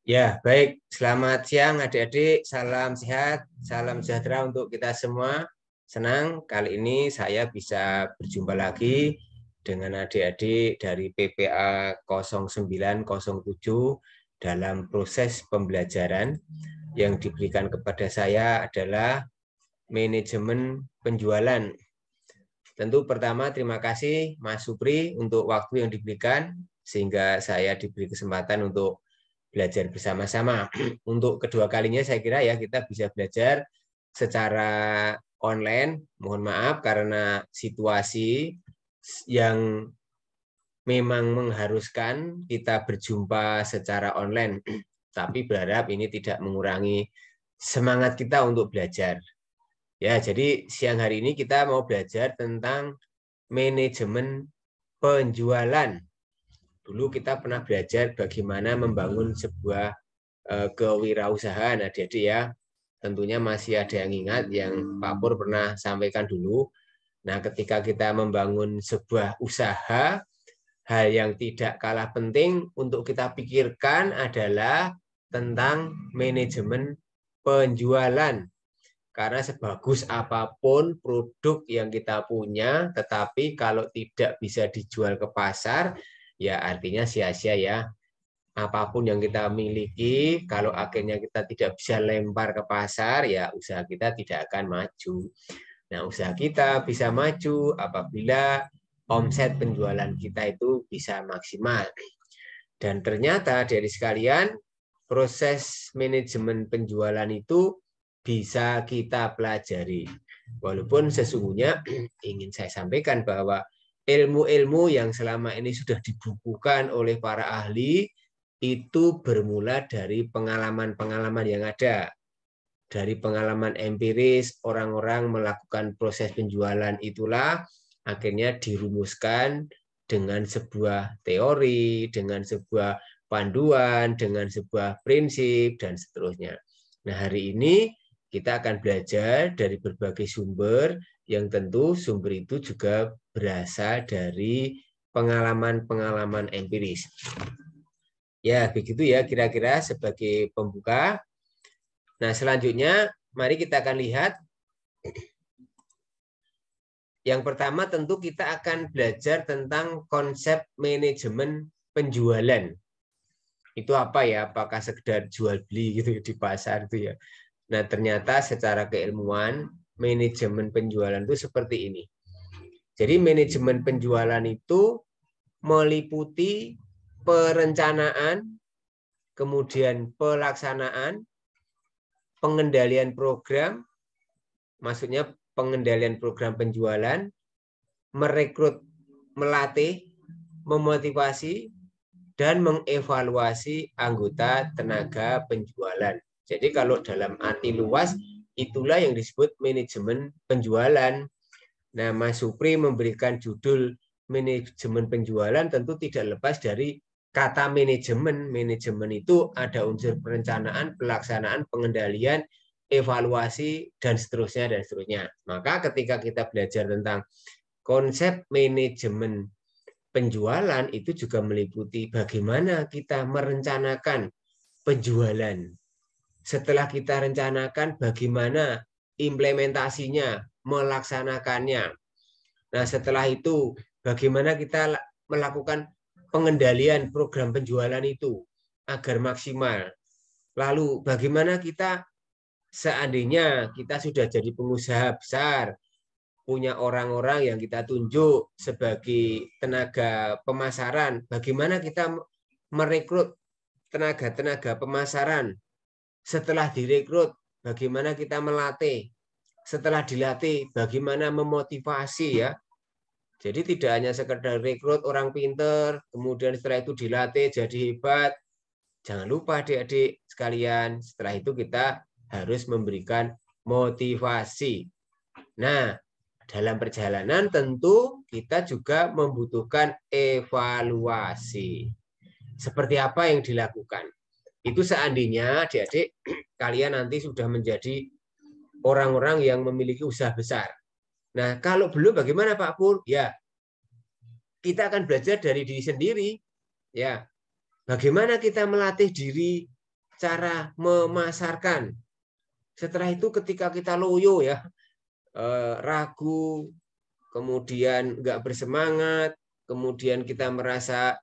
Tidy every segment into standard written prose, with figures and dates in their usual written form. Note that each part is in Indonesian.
Ya, baik. Selamat siang adik-adik. Salam sehat, salam sejahtera untuk kita semua. Senang kali ini saya bisa berjumpa lagi dengan adik-adik dari PPA 0907 dalam proses pembelajaran yang diberikan kepada saya adalah manajemen penjualan. Tentu pertama terima kasih Mas Supri untuk waktu yang diberikan sehingga saya diberi kesempatan untuk belajar bersama-sama. Untuk kedua kalinya saya kira ya kita bisa belajar secara online. Mohon maaf karena situasi yang memang mengharuskan kita berjumpa secara online. Tapi berharap ini tidak mengurangi semangat kita untuk belajar. Ya, jadi siang hari ini kita mau belajar tentang manajemen penjualan. Dulu kita pernah belajar bagaimana membangun sebuah kewirausahaan, adik-adik ya. Tentunya masih ada yang ingat yang Pak Pur pernah sampaikan dulu. Nah, ketika kita membangun sebuah usaha, hal yang tidak kalah penting untuk kita pikirkan adalah tentang manajemen penjualan. Karena sebagus apapun produk yang kita punya, tetapi kalau tidak bisa dijual ke pasar, ya artinya sia-sia ya. Apapun yang kita miliki, kalau akhirnya kita tidak bisa lempar ke pasar, ya usaha kita tidak akan maju. Nah, usaha kita bisa maju apabila omset penjualan kita itu bisa maksimal. Dan ternyata dari sekalian, proses manajemen penjualan itu bisa kita pelajari. Walaupun sesungguhnya ingin saya sampaikan bahwa ilmu-ilmu yang selama ini sudah dibukukan oleh para ahli itu bermula dari pengalaman-pengalaman yang ada. Dari pengalaman empiris, orang-orang melakukan proses penjualan itulah akhirnya dirumuskan dengan sebuah teori, dengan sebuah panduan, dengan sebuah prinsip, dan seterusnya. Nah, hari ini kita akan belajar dari berbagai sumber yang tentu sumber itu juga berasal dari pengalaman-pengalaman empiris. Ya, begitu ya kira-kira sebagai pembuka. Nah, selanjutnya mari kita akan lihat. Yang pertama tentu kita akan belajar tentang konsep manajemen penjualan. Itu apa ya? Apakah sekedar jual beli gitu di pasar itu ya? Nah, ternyata secara keilmuan manajemen penjualan itu seperti ini. Jadi manajemen penjualan itu meliputi perencanaan, kemudian pelaksanaan, pengendalian program, maksudnya pengendalian program penjualan, merekrut, melatih, memotivasi, dan mengevaluasi anggota tenaga penjualan. Jadi kalau dalam arti luas, itulah yang disebut manajemen penjualan. Nah, Mas Supri memberikan judul manajemen penjualan tentu tidak lepas dari kata manajemen. Manajemen itu ada unsur perencanaan, pelaksanaan, pengendalian, evaluasi, dan seterusnya, dan seterusnya. Maka ketika kita belajar tentang konsep manajemen penjualan itu juga meliputi bagaimana kita merencanakan penjualan. Setelah kita rencanakan bagaimana implementasinya, melaksanakannya. Nah, setelah itu bagaimana kita melakukan pengendalian program penjualan itu agar maksimal. Lalu bagaimana kita seandainya kita sudah jadi pengusaha besar, punya orang-orang yang kita tunjuk sebagai tenaga pemasaran, bagaimana kita merekrut tenaga-tenaga pemasaran. Setelah direkrut, bagaimana kita melatih. Setelah dilatih, bagaimana memotivasi ya. Jadi tidak hanya sekedar rekrut orang pinter, kemudian setelah itu dilatih jadi hebat. Jangan lupa adik-adik sekalian, setelah itu kita harus memberikan motivasi. Nah, dalam perjalanan tentu kita juga membutuhkan evaluasi. Seperti apa yang dilakukan? Itu seandainya adik-adik kalian nanti sudah menjadi orang-orang yang memiliki usaha besar. Nah, kalau belum bagaimana Pak Pur? Ya, kita akan belajar dari diri sendiri. Ya, bagaimana kita melatih diri cara memasarkan. Setelah itu ketika kita loyo ya, ragu, kemudian nggak bersemangat, kemudian kita merasa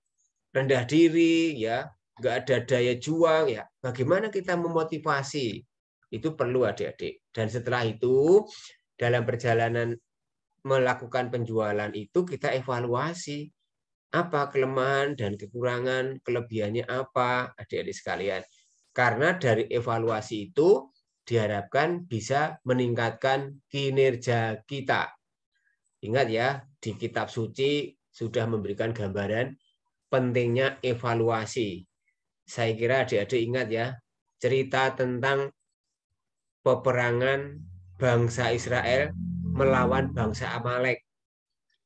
rendah diri, ya, nggak ada daya juang, ya, bagaimana kita memotivasi? Itu perlu adik-adik. Dan setelah itu, dalam perjalanan melakukan penjualan itu kita evaluasi apa kelemahan dan kekurangan, kelebihannya apa, adik-adik sekalian. Karena dari evaluasi itu diharapkan bisa meningkatkan kinerja kita. Ingat ya, di kitab suci sudah memberikan gambaran pentingnya evaluasi. Saya kira adik-adik ingat ya, cerita tentang peperangan bangsa Israel melawan bangsa Amalek.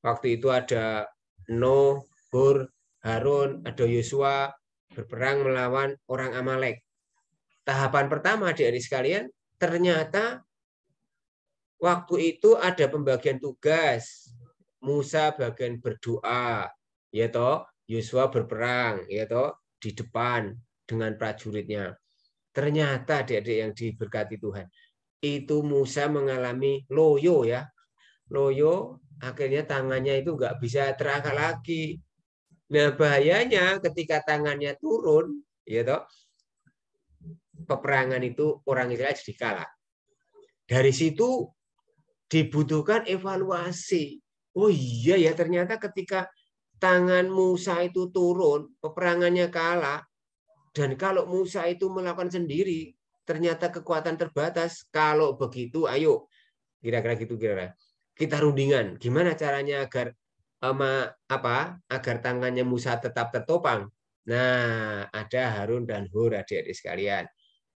Waktu itu ada Nuh, Hur, Harun, ada Yosua berperang melawan orang Amalek. Tahapan pertama adik-adik sekalian, ternyata waktu itu ada pembagian tugas. Musa bagian berdoa, ya toh, Yosua berperang, ya toh, di depan dengan prajuritnya. Ternyata adik-adik yang diberkati Tuhan, itu Musa mengalami loyo ya. Loyo, akhirnya tangannya itu nggak bisa terangkat lagi. Nah, bahayanya ketika tangannya turun, ya toh, peperangan itu orang Israel jadi kalah. Dari situ dibutuhkan evaluasi. Oh iya ya, ternyata ketika tangan Musa itu turun, peperangannya kalah. Dan kalau Musa itu melakukan sendiri, ternyata kekuatan terbatas. Kalau begitu, ayo, kira-kira gitu kira-kira. Kita rundingan, gimana caranya agar agar tangannya Musa tetap tertopang. Nah, ada Harun dan Hur adik-adik sekalian.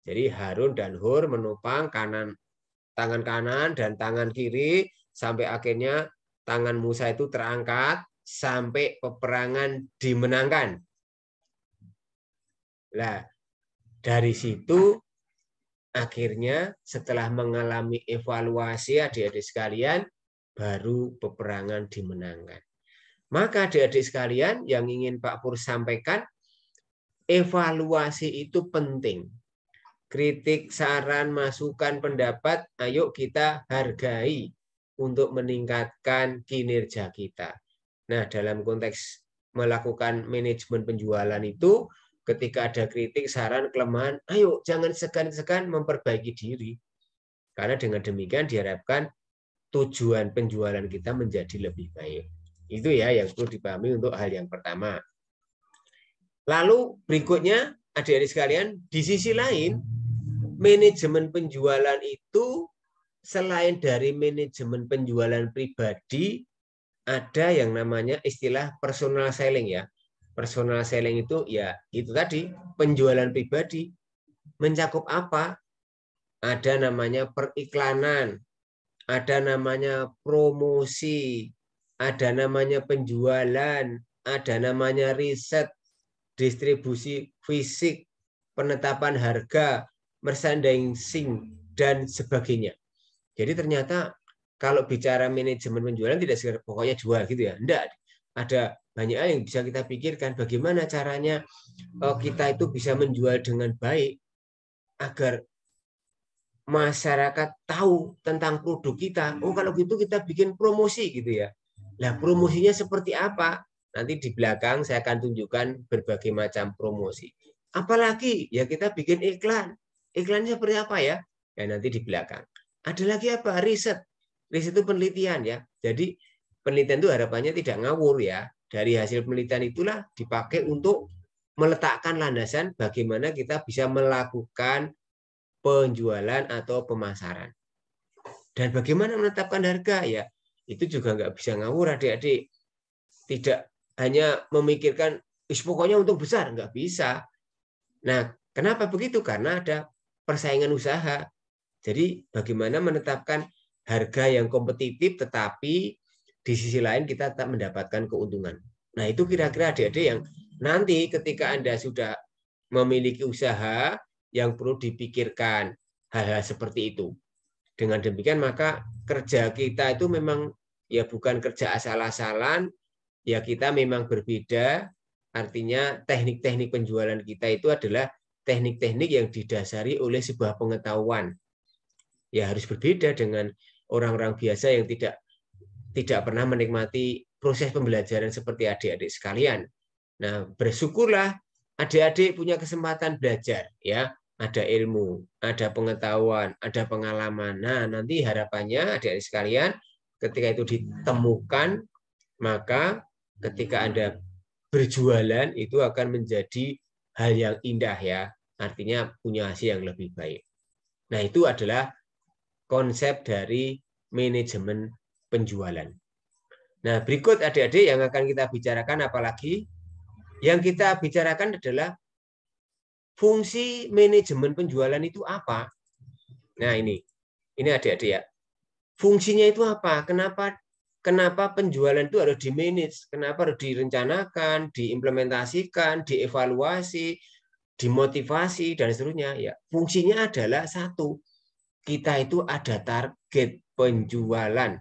Jadi Harun dan Hur menopang tangan kanan dan tangan kiri sampai akhirnya tangan Musa itu terangkat sampai peperangan dimenangkan. Nah, dari situ akhirnya setelah mengalami evaluasi adik-adik sekalian, baru peperangan dimenangkan. Maka adik-adik sekalian yang ingin Pak Pur sampaikan, evaluasi itu penting. Kritik, saran, masukan, pendapat, ayo kita hargai untuk meningkatkan kinerja kita. Nah, dalam konteks melakukan manajemen penjualan itu, ketika ada kritik, saran, kelemahan, ayo jangan segan-segan memperbaiki diri. Karena dengan demikian diharapkan tujuan penjualan kita menjadi lebih baik. Itu ya yang perlu dipahami untuk hal yang pertama. Lalu berikutnya, adik-adik sekalian, di sisi lain, manajemen penjualan itu selain dari manajemen penjualan pribadi, ada yang namanya istilah personal selling ya. Personal selling itu ya itu tadi, penjualan pribadi. Mencakup apa? Ada namanya periklanan, ada namanya promosi, ada namanya penjualan, ada namanya riset, distribusi fisik, penetapan harga, merchandising, dan sebagainya. Jadi ternyata kalau bicara manajemen penjualan tidak sekedar pokoknya jual gitu ya. Enggak. Ada banyak hal yang bisa kita pikirkan. Bagaimana caranya kita itu bisa menjual dengan baik agar masyarakat tahu tentang produk kita. Oh, kalau gitu kita bikin promosi gitu ya. Nah, promosinya seperti apa? Nanti di belakang saya akan tunjukkan berbagai macam promosi. Apalagi ya kita bikin iklan. Iklannya seperti apa ya? Ya nanti di belakang. Ada lagi apa? Riset. Riset itu penelitian ya. Jadi penelitian itu harapannya tidak ngawur ya. Dari hasil penelitian itulah dipakai untuk meletakkan landasan bagaimana kita bisa melakukan penjualan atau pemasaran. Dan bagaimana menetapkan harga ya? Itu juga nggak bisa ngawur adik-adik. Tidak hanya memikirkan pokoknya untung besar, nggak bisa. Nah, kenapa begitu? Karena ada persaingan usaha. Jadi bagaimana menetapkan harga yang kompetitif tetapi di sisi lain kita tetap mendapatkan keuntungan. Nah, itu kira-kira adik-adik yang nanti ketika Anda sudah memiliki usaha yang perlu dipikirkan hal-hal seperti itu. Dengan demikian maka kerja kita itu memang ya bukan kerja asal-asalan, ya kita memang berbeda, artinya teknik-teknik penjualan kita itu adalah teknik-teknik yang didasari oleh sebuah pengetahuan. Ya harus berbeda dengan orang-orang biasa yang tidak pernah menikmati proses pembelajaran seperti adik-adik sekalian. Nah, bersyukurlah adik-adik punya kesempatan belajar, ya. Ada ilmu, ada pengetahuan, ada pengalaman. Nah, nanti harapannya adik-adik sekalian ketika itu ditemukan, maka ketika Anda berjualan itu akan menjadi hal yang indah, ya. Artinya punya hasil yang lebih baik. Nah, itu adalah konsep dari manajemen penjualan. Nah, berikut adik-adik yang akan kita bicarakan apalagi. Yang kita bicarakan adalah fungsi manajemen penjualan itu apa? Nah, ini adik-adik ya. Fungsinya itu apa? Kenapa penjualan itu harus di-manage? Kenapa harus direncanakan, diimplementasikan, dievaluasi, dimotivasi, dan seterusnya? Ya, fungsinya adalah satu, kita itu ada target penjualan.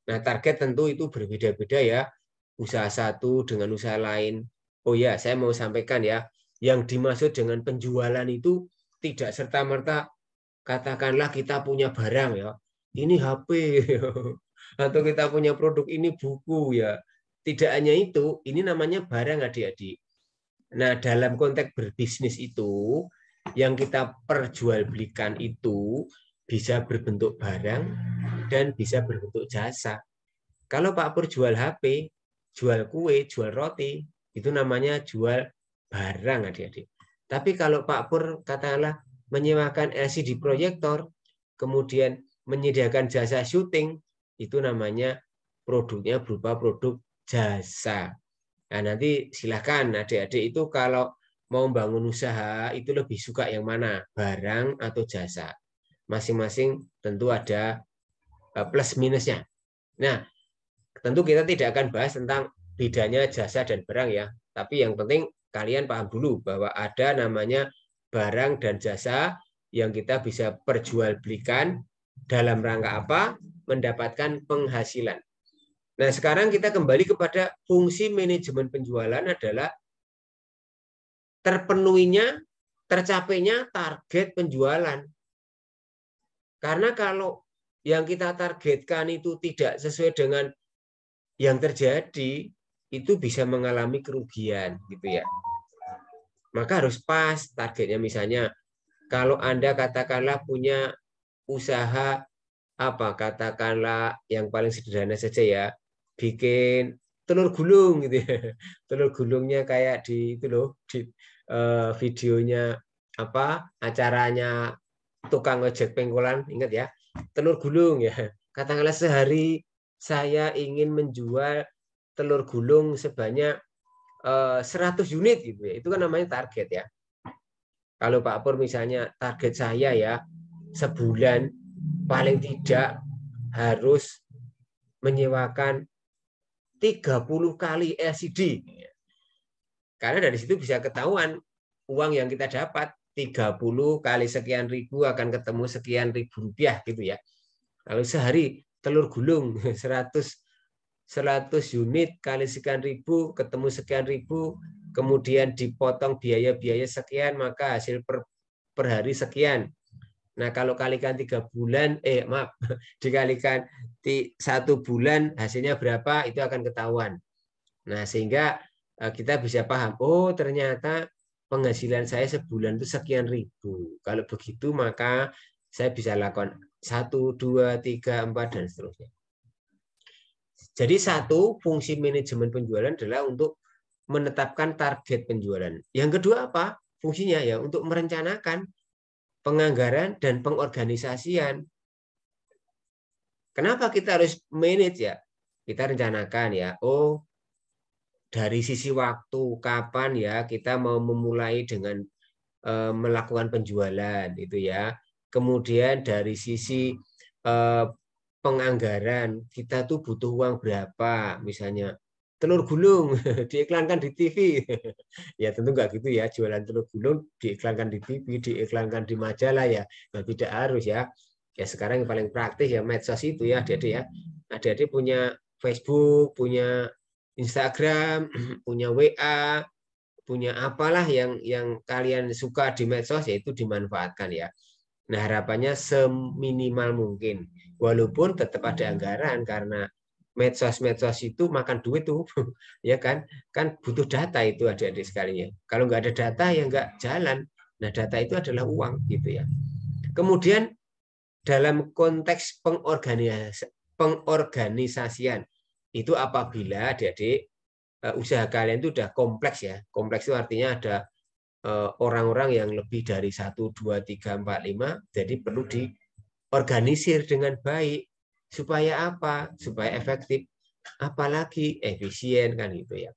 Nah, target tentu itu berbeda-beda ya. Usaha satu dengan usaha lain. Oh ya, saya mau sampaikan ya, yang dimaksud dengan penjualan itu tidak serta-merta katakanlah kita punya barang ya, ini HP atau kita punya produk ini buku ya. Tidak hanya itu, ini namanya barang adik-adik. Nah, dalam konteks berbisnis itu, yang kita perjualbelikan itu bisa berbentuk barang dan bisa berbentuk jasa. Kalau Pak Pur jual HP, jual kue, jual roti, itu namanya jual barang adik-adik. Tapi kalau Pak Pur katakanlah menyewakan LCD proyektor, kemudian menyediakan jasa syuting, itu namanya produknya berupa produk jasa. Nah, nanti silakan adik-adik itu kalau mau bangun usaha itu lebih suka yang mana, barang atau jasa. Masing-masing tentu ada plus minusnya. Nah, tentu kita tidak akan bahas tentang bedanya jasa dan barang ya. Tapi yang penting kalian paham dulu bahwa ada namanya barang dan jasa yang kita bisa perjualbelikan dalam rangka apa? Mendapatkan penghasilan. Nah, sekarang kita kembali kepada fungsi manajemen penjualan adalah terpenuhinya, tercapainya target penjualan. Karena kalau yang kita targetkan itu tidak sesuai dengan yang terjadi, itu bisa mengalami kerugian gitu ya. Maka harus pas targetnya. Misalnya kalau Anda katakanlah punya usaha apa, katakanlah yang paling sederhana saja ya, bikin telur gulung gitu ya. Telur gulungnya kayak di itu loh, di videonya apa, acaranya tukang ojek pengkolan, ingat ya, telur gulung ya. Katakanlah sehari saya ingin menjual telur gulung sebanyak 100 unit gitu ya. Itu kan namanya target ya. Kalau Pak Pur misalnya target saya ya sebulan paling tidak harus menyewakan 30 kali LCD. Karena dari situ bisa ketahuan uang yang kita dapat 30 kali sekian ribu akan ketemu sekian ribu rupiah gitu ya. Lalu sehari telur gulung 100 unit kali sekian ribu ketemu sekian ribu, kemudian dipotong biaya-biaya sekian, maka hasil per hari sekian. Nah, kalau kalikan 3 bulan, dikalikan 1 bulan hasilnya berapa, itu akan ketahuan. Nah, sehingga kita bisa paham, oh ternyata penghasilan saya sebulan itu sekian ribu. Kalau begitu maka saya bisa lakukan 1, 2, 3, 4, dan seterusnya. Jadi satu, fungsi manajemen penjualan adalah untuk menetapkan target penjualan. Yang kedua apa? Fungsinya ya untuk merencanakan penganggaran dan pengorganisasian. Kenapa kita harus manage ya? Kita rencanakan ya, oh dari sisi waktu kapan ya kita mau memulai dengan melakukan penjualan itu ya. Kemudian dari sisi penganggaran kita tuh butuh uang berapa, misalnya telur gulung diiklankan di TV. Ya tentu nggak gitu ya, jualan telur gulung diiklankan di TV, diiklankan di majalah ya. Nah, tidak harus ya. Ya sekarang yang paling praktis ya medsos itu ya adik-adik ya. Adik-adik punya Facebook, punya Instagram, punya WA, punya apalah yang kalian suka di medsos, yaitu dimanfaatkan ya. Nah, harapannya seminimal mungkin. Walaupun tetap ada anggaran karena medsos itu makan duit tuh, ya kan? Kan butuh data itu adik-adik sekalian. Kalau nggak ada data ya nggak jalan. Nah, data itu adalah uang gitu ya. Kemudian dalam konteks pengorganisasian itu apabila adik-adik usaha kalian itu udah kompleks ya. Kompleks itu artinya ada orang-orang yang lebih dari 1, 2, 3, 4, 5, jadi perlu diorganisir dengan baik. Supaya apa? Supaya efektif. Apalagi efisien kan gitu ya.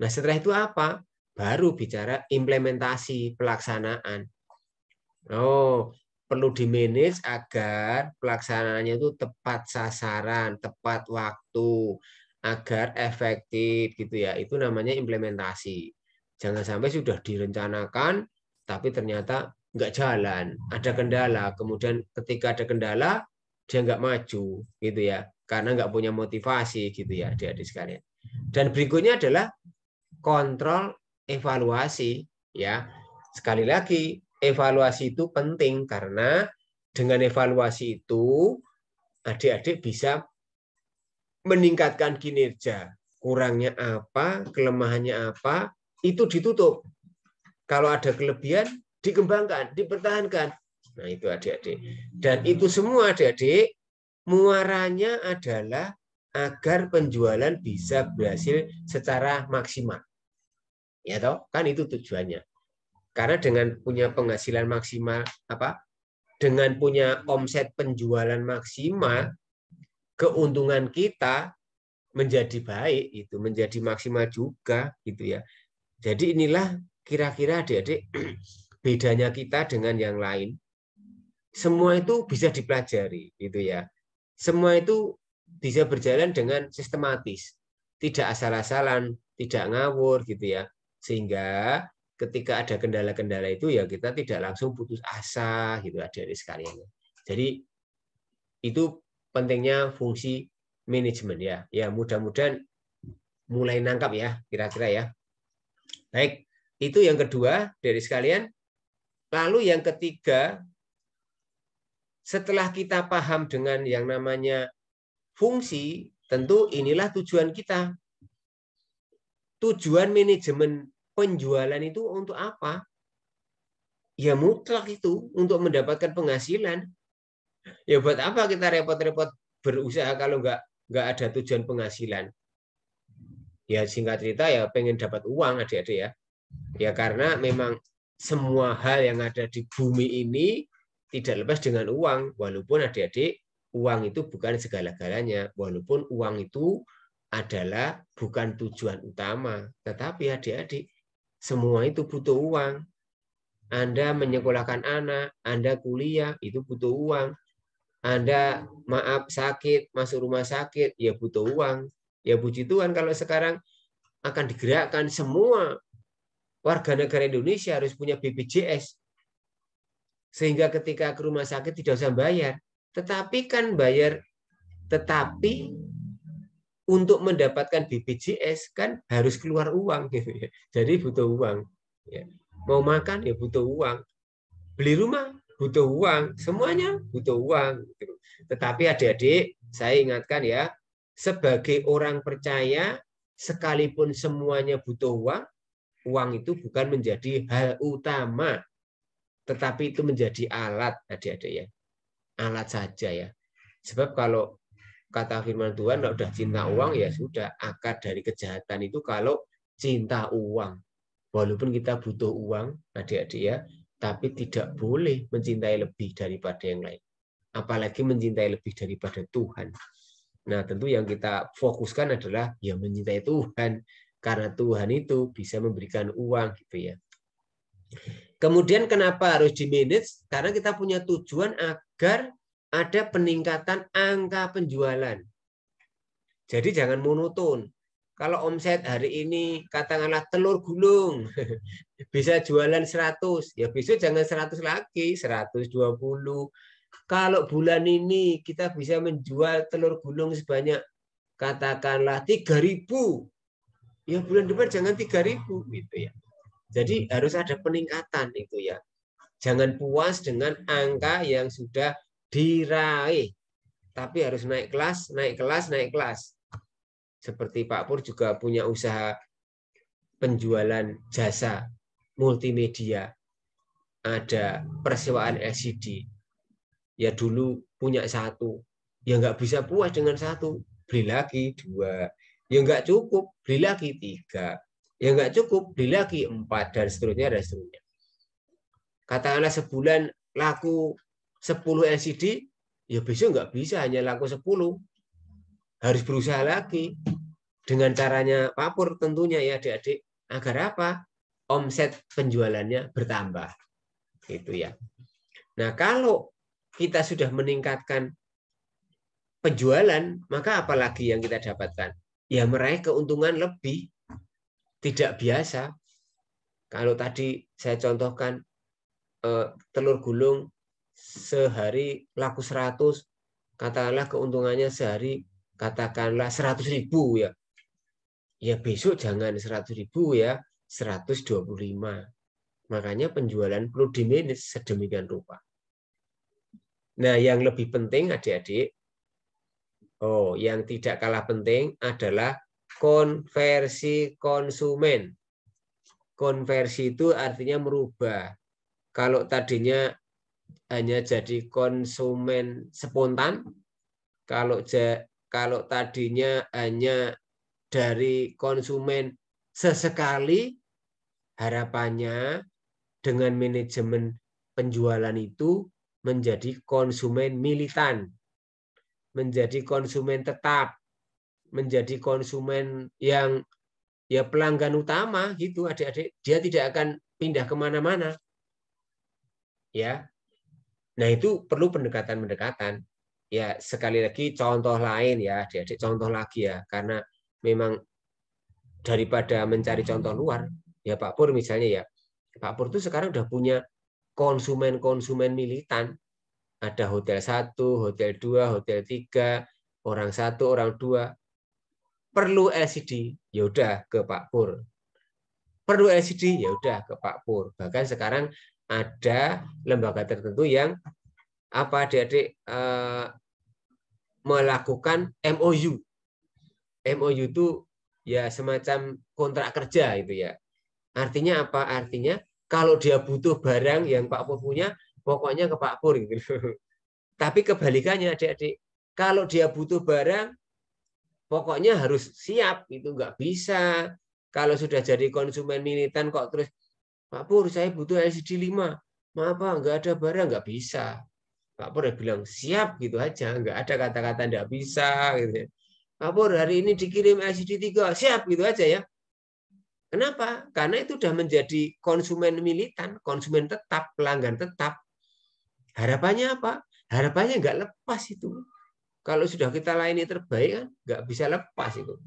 Nah setelah itu apa? Baru bicara implementasi pelaksanaan. Oh, perlu di-manage agar pelaksanaannya itu tepat sasaran, tepat waktu, agar efektif gitu ya. Itu namanya implementasi. Jangan sampai sudah direncanakan, tapi ternyata nggak jalan, ada kendala. Kemudian ketika ada kendala, dia nggak maju gitu ya, karena nggak punya motivasi gitu ya, adik-adik sekalian. Dan berikutnya adalah kontrol evaluasi ya. Sekali lagi, evaluasi itu penting karena dengan evaluasi itu adik-adik bisa meningkatkan kinerja. Kurangnya apa, kelemahannya apa, itu ditutup. Kalau ada kelebihan, dikembangkan, dipertahankan. Nah, itu adik-adik. Dan itu semua adik-adik, muaranya adalah agar penjualan bisa berhasil secara maksimal. Ya toh, kan itu tujuannya. Karena dengan punya penghasilan maksimal, dengan punya omset penjualan maksimal, keuntungan kita menjadi baik, itu menjadi maksimal juga, gitu ya. Jadi inilah kira-kira adik-adik bedanya kita dengan yang lain. Semua itu bisa dipelajari, gitu ya. Semua itu bisa berjalan dengan sistematis, tidak asal-asalan, tidak ngawur, gitu ya. Sehingga ketika ada kendala-kendala itu ya kita tidak langsung putus asa, gitu adik-adik sekalian. Jadi itu pentingnya fungsi manajemen ya. Ya mudah-mudahan mulai nangkap ya kira-kira ya. Baik, itu yang kedua dari sekalian. Lalu yang ketiga, setelah kita paham dengan yang namanya fungsi, tentu inilah tujuan kita. Tujuan manajemen penjualan itu untuk apa? Ya mutlak itu untuk mendapatkan penghasilan. Ya buat apa kita repot-repot berusaha kalau nggak ada tujuan penghasilan? Ya singkat cerita ya pengen dapat uang adik-adik ya. Ya karena memang semua hal yang ada di bumi ini tidak lepas dengan uang. Walaupun adik-adik uang itu bukan segala-galanya. Walaupun uang itu adalah bukan tujuan utama. Tetapi adik-adik semua itu butuh uang. Anda menyekolahkan anak, Anda kuliah, itu butuh uang. Anda maaf sakit, masuk rumah sakit, ya butuh uang. Ya puji Tuhan kalau sekarang akan digerakkan semua warga negara Indonesia harus punya BPJS. Sehingga ketika ke rumah sakit tidak usah bayar. Tetapi kan bayar, tetapi untuk mendapatkan BPJS kan harus keluar uang. Jadi butuh uang. Mau makan ya butuh uang. Beli rumah butuh uang. Semuanya butuh uang. Tetapi adik-adik, saya ingatkan ya, sebagai orang percaya, sekalipun semuanya butuh uang, uang itu bukan menjadi hal utama, tetapi itu menjadi alat, adik-adik ya. Alat saja ya. Sebab kalau kata firman Tuhan, kalau udah cinta uang, ya sudah. Akar dari kejahatan itu kalau cinta uang. Walaupun kita butuh uang, adik-adik ya, tapi tidak boleh mencintai lebih daripada yang lain. Apalagi mencintai lebih daripada Tuhan. Nah, tentu yang kita fokuskan adalah ya mencintai Tuhan. Karena Tuhan itu bisa memberikan uang gitu ya. Kemudian kenapa harus di-manage? Karena kita punya tujuan agar ada peningkatan angka penjualan. Jadi jangan monoton. Kalau omset hari ini katakanlah telur gulung bisa jualan 100, ya besok jangan 100 lagi, 120. Kalau bulan ini kita bisa menjual telur gulung sebanyak katakanlah 3.000, ya bulan depan jangan 3.000 gitu ya. Jadi harus ada peningkatan itu ya. Jangan puas dengan angka yang sudah diraih, tapi harus naik kelas, naik kelas, naik kelas. Seperti Pak Pur juga punya usaha penjualan jasa multimedia, ada persewaan LCD. Ya dulu punya satu, ya nggak bisa puas dengan satu, beli lagi dua, ya nggak cukup, beli lagi tiga, ya nggak cukup, beli lagi empat, dan seterusnya, dan seterusnya. Katakanlah sebulan laku 10 LCD, ya besok nggak bisa hanya laku 10, harus berusaha lagi dengan caranya Pak Pur tentunya ya adik-adik, agar apa? Omset penjualannya bertambah, gitu ya. Nah kalau kita sudah meningkatkan penjualan, maka apalagi yang kita dapatkan? Ya meraih keuntungan lebih, tidak biasa. Kalau tadi saya contohkan telur gulung sehari laku 100, katakanlah keuntungannya sehari katakanlah 100.000 ya. Ya besok jangan 100.000 ya, 125. Makanya penjualan perlu dimanage sedemikian rupa. Nah, yang lebih penting adik-adik, yang tidak kalah penting adalah konversi konsumen. Konversi itu artinya merubah. Kalau tadinya hanya jadi konsumen spontan, kalau tadinya hanya dari konsumen sesekali, harapannya dengan manajemen penjualan itu menjadi konsumen militan, menjadi konsumen tetap, menjadi konsumen yang ya pelanggan utama gitu adik-adik. Dia tidak akan pindah kemana-mana. Ya, nah itu perlu pendekatan-pendekatan. Ya sekali lagi contoh lain ya adik-adik, contoh lagi ya, karena memang daripada mencari contoh luar, ya Pak Pur misalnya ya, Pak Pur itu sekarang udah punya konsumen-konsumen militan. Ada hotel 1, hotel 2, hotel 3, orang 1, orang 2. Perlu LCD, ya udah ke Pak Pur. Perlu LCD, ya udah ke Pak Pur. Bahkan sekarang ada lembaga tertentu yang apa adik-adik melakukan MOU. MOU itu ya semacam kontrak kerja itu ya. Artinya apa? Artinya kalau dia butuh barang yang Pak Pur punya, pokoknya ke Pak Pur gitu. Tapi kebalikannya adik-adik, kalau dia butuh barang, pokoknya harus siap, itu nggak bisa. Kalau sudah jadi konsumen militan kok terus, Pak Pur saya butuh LCD 5, maaf Pak, nggak ada barang, nggak bisa. Pak Pur bilang siap gitu aja, nggak ada kata-kata nggak bisa. Gitu. Pak Pur hari ini dikirim LCD 3, siap gitu aja ya. Kenapa? Karena itu sudah menjadi konsumen militan, konsumen tetap, pelanggan tetap. Harapannya apa? Harapannya nggak lepas itu. Kalau sudah kita layani terbaik kan nggak bisa lepas itu.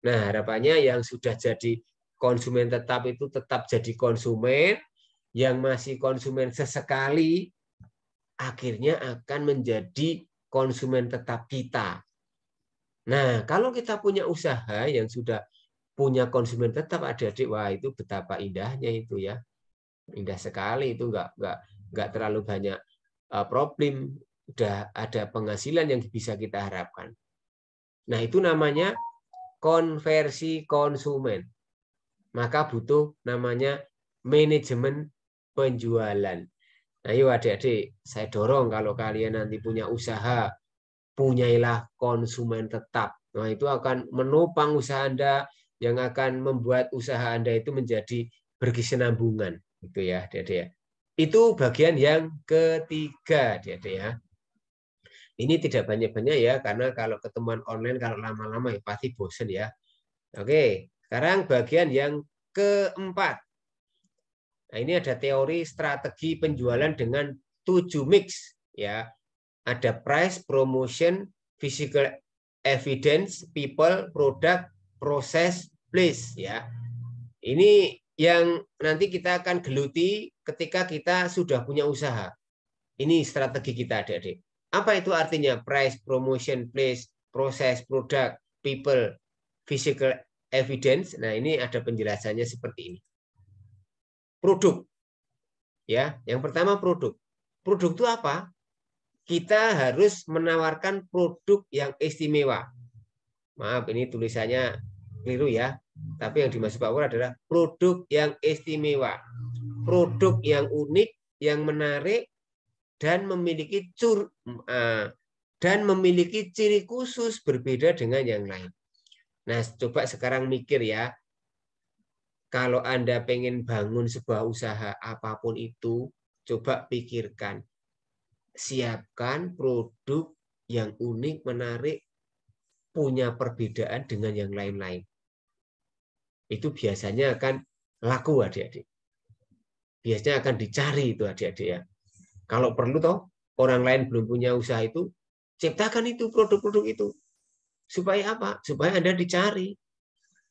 Nah harapannya yang sudah jadi konsumen tetap itu tetap jadi konsumen, yang masih konsumen sesekali akhirnya akan menjadi konsumen tetap kita. Nah kalau kita punya usaha yang sudah punya konsumen tetap adik-adik, wah itu betapa indahnya itu ya, indah sekali itu, nggak terlalu banyak problem, udah ada penghasilan yang bisa kita harapkan. Nah itu namanya konversi konsumen. Maka butuh namanya manajemen penjualan. Nah yuk adik-adik, saya dorong kalau kalian nanti punya usaha, punyailah konsumen tetap. Nah itu akan menopang usaha Anda, yang akan membuat usaha Anda itu menjadi berkesinambungan. Gitu ya adik-adik. Itu bagian yang ketiga adik-adik ya. Ini tidak banyak-banyak ya, karena kalau ketemuan online kalau lama-lama ya pasti bosen ya. Oke, sekarang bagian yang keempat. Nah, ini ada teori strategi penjualan dengan 7 mix ya. Ada price, promotion, physical evidence, people, product, process, place ya. Ini yang nanti kita akan geluti ketika kita sudah punya usaha. Ini strategi kita adik-adik. Apa itu artinya? Price, promotion, place, process, product, people, physical evidence. Nah ini ada penjelasannya seperti ini. produk. Ya, yang pertama produk. Produk itu apa? Kita harus menawarkan produk yang istimewa. Maaf, ini tulisannya keliru ya. Tapi yang dimaksud Pak Pur adalah produk yang istimewa. Produk yang unik, yang menarik, dan memiliki ciri khusus berbeda dengan yang lain. Nah, coba sekarang mikir ya. Kalau Anda pengen bangun sebuah usaha apapun itu, coba pikirkan. Siapkan produk yang unik, menarik, punya perbedaan dengan yang lain-lain. Itu biasanya akan laku, adik-adik. Biasanya akan dicari itu, adik-adik ya. Kalau perlu toh, orang lain belum punya usaha itu, ciptakan itu produk-produk itu. Supaya apa? Supaya Anda dicari.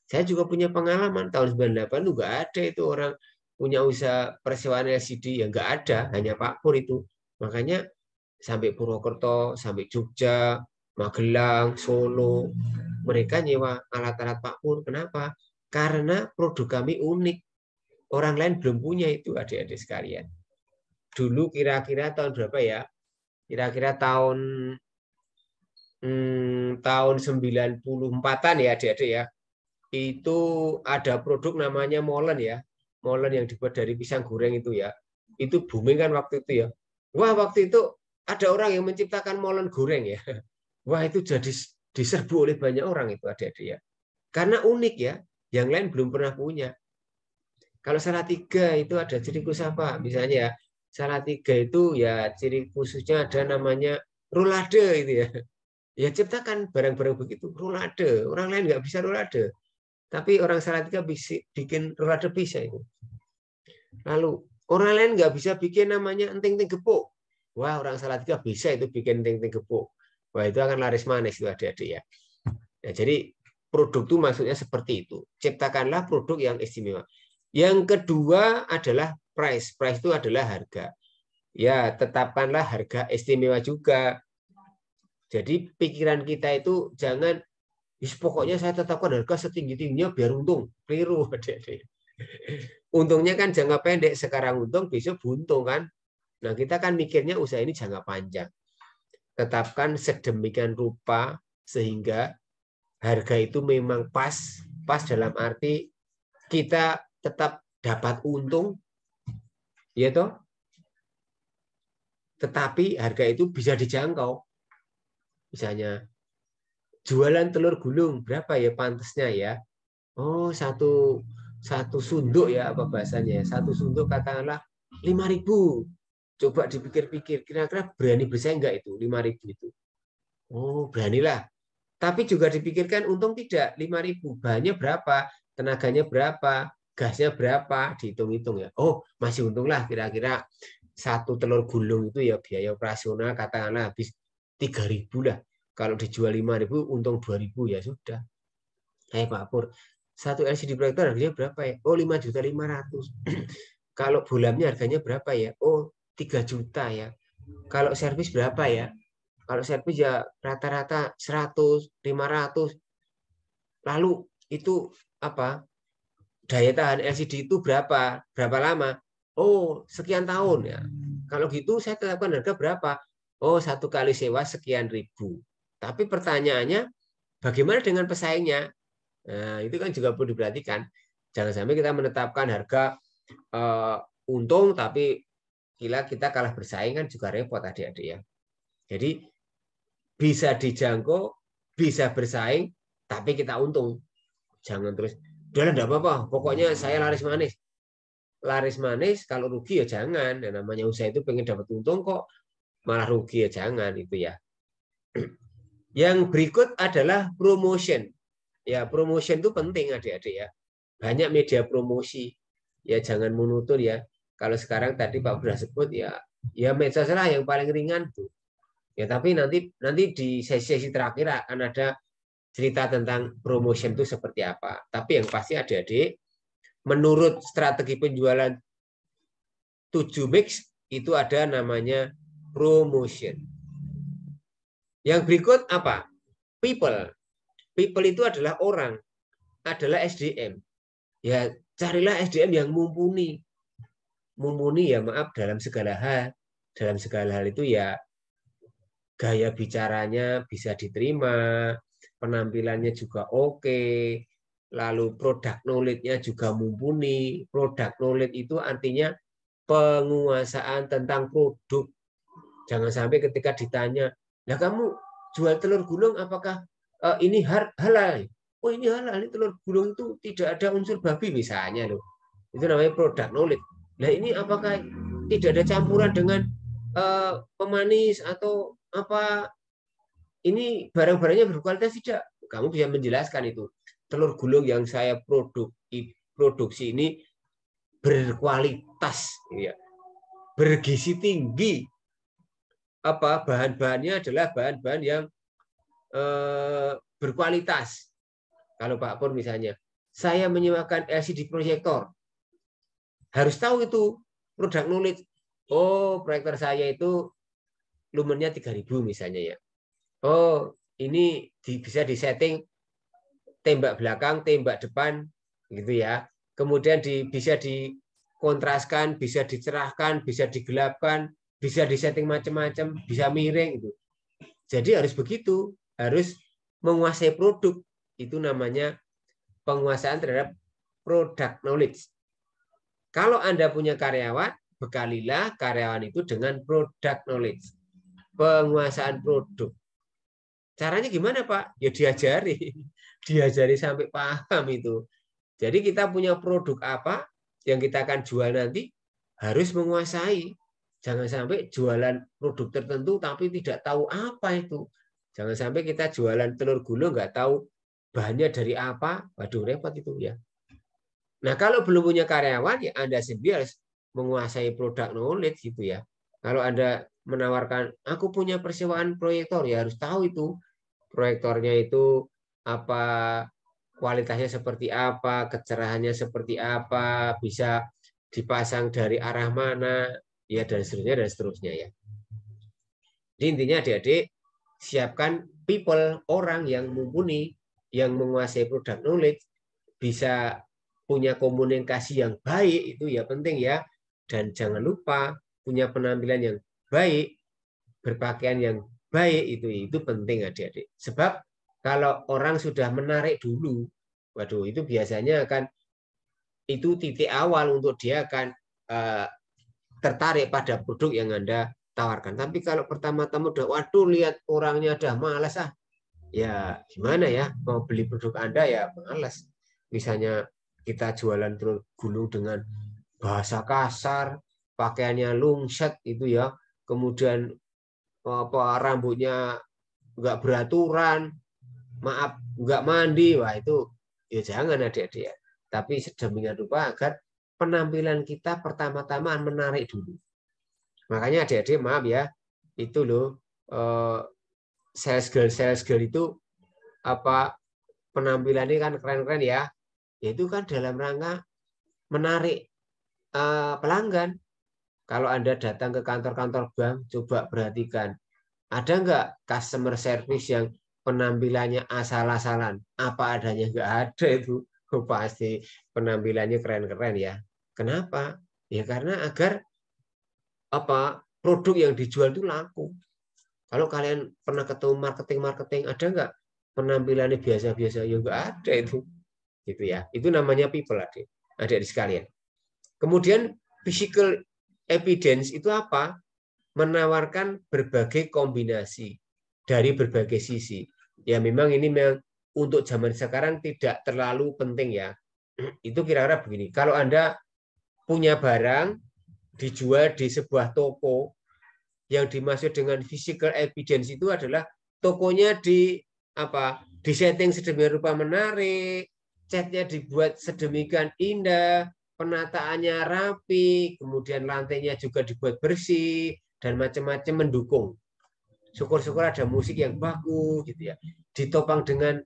Saya juga punya pengalaman tahun 98 itu nggak ada itu orang punya usaha persewaan LCD, ya nggak ada, hanya Pak Pur itu. Makanya sampai Purwokerto, sampai Jogja, Magelang, Solo, mereka nyewa alat-alat Pak Pur. Kenapa? Karena produk kami unik. Orang lain belum punya itu, adik-adik sekalian. Dulu kira-kira tahun berapa ya? Kira-kira tahun 94-an ya, adik-adik ya. Itu ada produk namanya molen ya. Molen yang dibuat dari pisang goreng itu ya. Itu booming kan waktu itu ya. Wah, waktu itu ada orang yang menciptakan molen goreng ya. Wah, itu jadi diserbu oleh banyak orang itu, adik-adik ya. Karena unik ya, yang lain belum pernah punya. Kalau Salatiga itu ada ciri khusus apa? Misalnya ya, Salatiga itu ya ciri khususnya ada namanya rolade itu ya. Ya ciptakan barang-barang begitu, rolade. Orang lain nggak bisa rolade. Tapi orang Salatiga bisa bikin rolade bisa itu. Lalu orang lain nggak bisa bikin namanya enting-enting gepuk. Wah, orang Salatiga bisa itu bikin enting-enting gepuk. Wah, itu akan laris manis itu, adik-adik ya. Nah, jadi produk itu maksudnya seperti itu. Ciptakanlah produk yang istimewa. Yang kedua adalah price. Price itu adalah harga. Ya, tetapkanlah harga istimewa juga. Jadi pikiran kita itu jangan, pokoknya saya tetapkan harga setinggi-tingginya biar untung. Keliru, adik-adik. Untungnya kan jangka pendek, sekarang untung, besok buntung kan. Nah, kita kan mikirnya usaha ini jangka panjang. Tetapkan sedemikian rupa sehingga harga itu memang pas dalam arti kita tetap dapat untung, ya toh. Tetapi harga itu bisa dijangkau. Misalnya jualan telur gulung berapa ya pantasnya ya? Oh, satu sunduk ya, apa bahasanya? Satu sunduk katakanlah 5.000. Coba dipikir-pikir, kira-kira berani bersaing enggak itu 5.000 itu? Oh, beranilah. Tapi juga dipikirkan untung tidak, 5.000. Bahannya berapa? Tenaganya berapa? Gasnya berapa? Dihitung-hitung ya. Oh, masih untunglah kira-kira satu telur gulung itu ya biaya operasional katakanlah habis 3.000 lah. Kalau dijual 5.000 untung 2.000 ya sudah. Pak Pur, satu LCD proyektor harganya berapa ya? Oh, 5.500.000. Kalau bulannya harganya berapa ya? Oh, 3 juta ya. Kalau servis berapa ya? Kalau servis ya rata-rata 100, 500. Lalu itu apa? Daya tahan LCD itu berapa? Berapa lama? Oh, sekian tahun ya. Kalau gitu saya tetapkan harga berapa? Oh, satu kali sewa sekian ribu. Tapi pertanyaannya, bagaimana dengan pesaingnya? Nah, itu kan juga perlu diperhatikan. Jangan sampai kita menetapkan harga untung, tapi kita kalah bersaing kan juga repot, adik-adik ya. Jadi bisa dijangkau, bisa bersaing, tapi kita untung. Jangan terus, udah enggak apa-apa, pokoknya saya laris manis. Laris manis, kalau rugi ya jangan. Dan namanya usaha itu pengen dapat untung kok, malah rugi ya jangan, itu ya. Yang berikut adalah promotion. Ya, promotion itu penting, adik-adik ya. Banyak media promosi. Ya jangan monoton ya. Kalau sekarang tadi Pak Bra sebut ya medsos lah yang paling ringan tuh. Ya, tapi nanti di sesi terakhir akan ada cerita tentang promotion itu seperti apa. Tapi yang pasti adik-adik, menurut strategi penjualan 7Mix itu ada namanya promotion. Yang berikut apa? People. People itu adalah orang, adalah SDM. Ya, carilah SDM yang mumpuni. mumpuni ya maaf dalam segala hal. Dalam segala hal itu ya gaya bicaranya bisa diterima, penampilannya juga oke, lalu produk knowledge-nya juga mumpuni. Produk knowledge itu artinya penguasaan tentang produk. Jangan sampai ketika ditanya, nah kamu jual telur gulung apakah ini halal? Oh ini halal, ini telur gulung itu tidak ada unsur babi misalnya loh. Itu namanya produk knowledge. Nah ini apakah tidak ada campuran dengan pemanis atau apa? Ini barang-barangnya berkualitas tidak? Kamu bisa menjelaskan itu. Telur gulung yang saya produksi ini berkualitas, ya, bergizi tinggi. Apa bahan-bahannya adalah bahan-bahan yang berkualitas. Kalau Pak Pur misalnya, saya menyewakan LCD proyektor, harus tahu itu produk knowledge. Oh, proyektor saya itu lumennya 3.000 misalnya ya. Oh, ini bisa disetting tembak belakang, tembak depan, gitu ya. Kemudian bisa dikontraskan, bisa dicerahkan, bisa digelapkan, bisa disetting macam-macam, bisa miring gitu. Jadi harus begitu, harus menguasai produk. Itu namanya penguasaan terhadap product knowledge. Kalau Anda punya karyawan, bekalilah karyawan itu dengan product knowledge. Penguasaan produk. Caranya gimana, Pak? Ya diajari. Diajari sampai paham itu. Jadi kita punya produk apa yang kita akan jual nanti harus menguasai. Jangan sampai jualan produk tertentu tapi tidak tahu apa itu. Jangan sampai kita jualan telur gulung nggak tahu bahannya dari apa. Waduh, repot itu ya. Nah, kalau belum punya karyawan, ya Anda sendiri harus menguasai produk knowledge gitu ya. Kalau Anda menawarkan, aku punya persewaan proyektor, ya harus tahu itu proyektornya itu apa, kualitasnya seperti apa, kecerahannya seperti apa, bisa dipasang dari arah mana, ya dan seterusnya ya. Jadi intinya adik-adik, siapkan people, orang yang mumpuni, yang menguasai produk knowledge, bisa punya komunikasi yang baik, itu ya penting ya. Dan jangan lupa punya penampilan yang baik, berpakaian yang baik, itu penting adik-adik. Sebab kalau orang sudah menarik dulu, waduh itu biasanya akan itu titik awal untuk dia akan tertarik pada produk yang Anda tawarkan. Tapi kalau pertama-tama udah waduh lihat orangnya udah malas ya gimana ya, mau beli produk Anda ya malas. Misalnya kita jualan telur gulung dengan bahasa kasar, pakaiannya lungset itu ya, kemudian apa rambutnya nggak beraturan, maaf nggak mandi, wah itu ya jangan adik-adik ya. Tapi sedemikian rupa agar penampilan kita pertama-tama menarik dulu. Makanya adik-adik maaf ya, itu loh sales girl itu apa penampilannya kan keren-keren ya. Itu kan dalam rangka menarik pelanggan. Kalau Anda datang ke kantor-kantor bank, coba perhatikan. Ada nggak customer service yang penampilannya asal-asalan? Apa adanya? Nggak ada itu. Pasti penampilannya keren-keren ya. Kenapa? Ya karena agar apa produk yang dijual itu laku. Kalau kalian pernah ketemu marketing, ada nggak penampilannya biasa-biasa? Ya nggak ada itu. Gitu ya. Itu namanya people adik sekalian. Kemudian physical evidence itu apa? Menawarkan berbagai kombinasi dari berbagai sisi. Ya memang ini memang untuk zaman sekarang tidak terlalu penting ya. Itu kira-kira begini. Kalau Anda punya barang dijual di sebuah toko, yang dimaksud dengan physical evidence itu adalah tokonya disetting sedemikian rupa menarik, catnya dibuat sedemikian indah, penataannya rapi, kemudian lantainya juga dibuat bersih dan macam-macam mendukung. Syukur-syukur ada musik yang bagus gitu ya. Ditopang dengan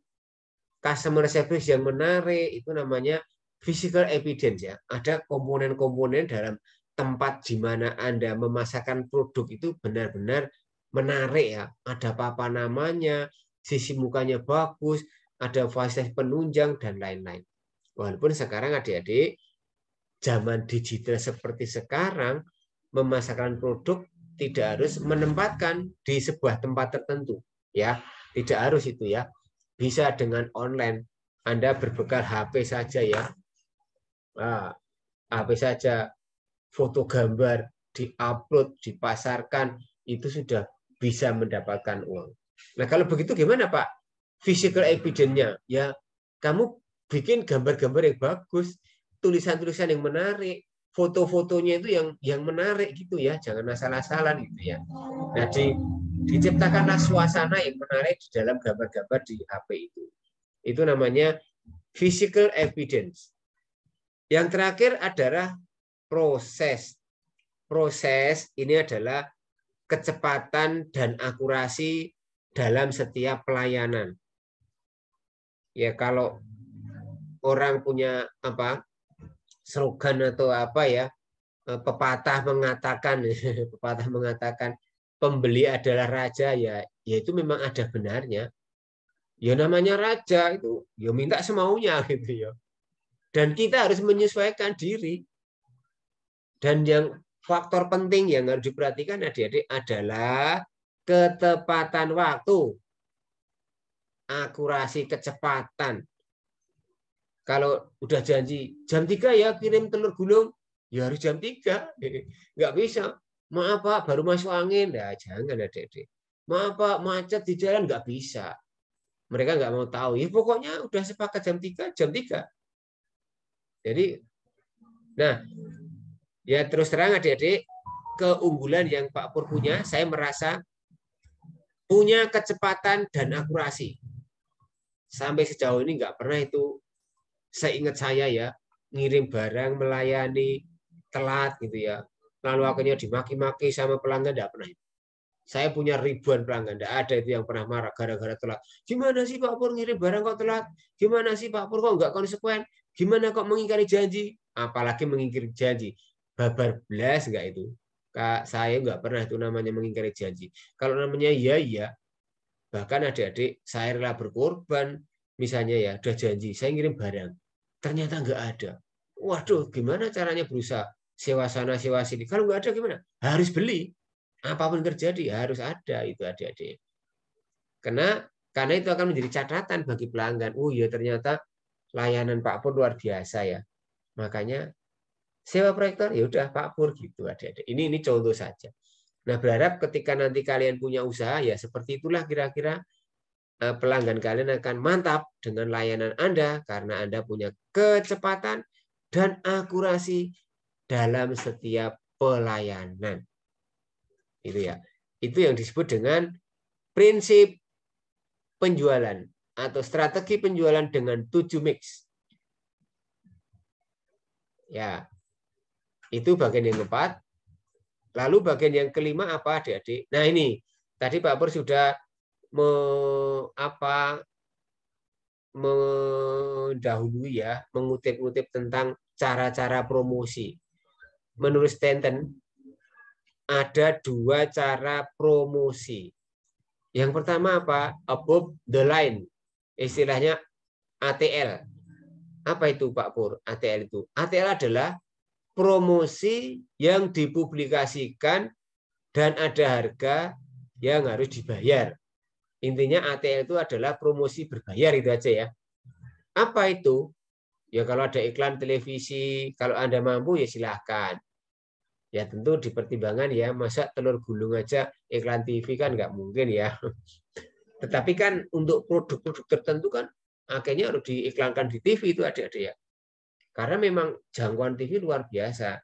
customer service yang menarik, itu namanya physical evidence ya. Ada komponen-komponen dalam tempat di mana Anda memasarkan produk itu benar-benar menarik ya. Ada papan namanya, sisi mukanya bagus, ada fasilitas penunjang dan lain-lain. Walaupun sekarang adik-adik zaman digital seperti sekarang, memasarkan produk tidak harus menempatkan di sebuah tempat tertentu, ya. Tidak harus itu ya. Bisa dengan online. Anda berbekal HP saja ya. Nah, HP saja, foto gambar diupload, dipasarkan, itu sudah bisa mendapatkan uang. Nah, kalau begitu gimana, Pak? Physical evidence-nya, ya kamu bikin gambar-gambar yang bagus, tulisan-tulisan yang menarik, foto-fotonya itu yang menarik gitu ya, jangan asal-asalan gitu ya. Nah, diciptakanlah suasana yang menarik di dalam gambar-gambar di HP itu. Itu namanya physical evidence. Yang terakhir adalah proses. Proses ini adalah kecepatan dan akurasi dalam setiap pelayanan. Ya, kalau orang punya apa slogan atau apa ya, pepatah mengatakan pepatah mengatakan pembeli adalah raja, ya itu memang ada benarnya. Ya namanya raja itu ya minta semaunya gitu ya. Dan kita harus menyesuaikan diri. Dan yang faktor penting yang harus diperhatikan adik-adik adalah ketepatan waktu, akurasi, kecepatan. Kalau udah janji jam 3 ya kirim telur gulung, ya harus jam 3. Nggak bisa. Maaf Pak, baru masuk angin. Nah, jangan adik-adik. Maaf Pak, macet di jalan, nggak bisa. Mereka nggak mau tahu. Ya pokoknya udah sepakat jam 3, jam 3. Jadi, nah, ya terus terang adik-adik, keunggulan yang Pak Pur punya, saya merasa punya kecepatan dan akurasi. Sampai sejauh ini nggak pernah itu, seingat saya ya, ngirim barang, melayani, telat gitu ya. Lalu akhirnya dimaki-maki sama pelanggan, nggak pernah. Saya punya ribuan pelanggan, nggak ada itu yang pernah marah gara-gara telat. Gimana sih Pak Pur ngirim barang kok telat? Gimana sih Pak Pur kok nggak konsekuen? Gimana kok mengingkari janji? Apalagi mengingkari janji. Babar belas nggak itu. Kak, saya nggak pernah itu namanya mengingkari janji. Kalau namanya iya, iya. Bahkan adik-adik, saya rela berkorban. Misalnya ya, udah janji, saya ngirim barang. Ternyata nggak ada. Waduh, gimana caranya berusaha? Sewa sana, sewa sini. Kalau nggak ada gimana? Harus beli. Apapun terjadi, harus ada itu adik-adik. Karena itu akan menjadi catatan bagi pelanggan. Oh iya, ternyata layanan Pak Pur luar biasa ya. Makanya sewa proyektor, ya udah Pak Pur gitu adik-adik. Ini contoh saja. Nah, berharap ketika nanti kalian punya usaha, ya seperti itulah kira-kira pelanggan kalian akan mantap dengan layanan Anda karena Anda punya kecepatan dan akurasi dalam setiap pelayanan. Itu ya. Itu yang disebut dengan prinsip penjualan atau strategi penjualan dengan 7 mix. Ya. Itu bagian yang keempat. Lalu bagian yang kelima apa adik-adik? Nah ini, tadi Pak Pur sudah mendahului ya, mengutip-utip tentang cara-cara promosi. Menurut Stanton, ada 2 cara promosi. Yang pertama apa? Above the line. Istilahnya ATL. Apa itu Pak Pur? ATL itu. ATL adalah promosi yang dipublikasikan dan ada harga yang harus dibayar. Intinya ATL itu adalah promosi berbayar, itu aja ya. Apa itu? Ya kalau ada iklan televisi, kalau Anda mampu ya silahkan. Ya tentu dipertimbangkan ya, masa telur gulung aja iklan TV kan nggak mungkin ya. Tetapi kan untuk produk-produk tertentu kan akhirnya harus diiklankan di TV itu adik-adik ya. Karena memang jangkauan TV luar biasa.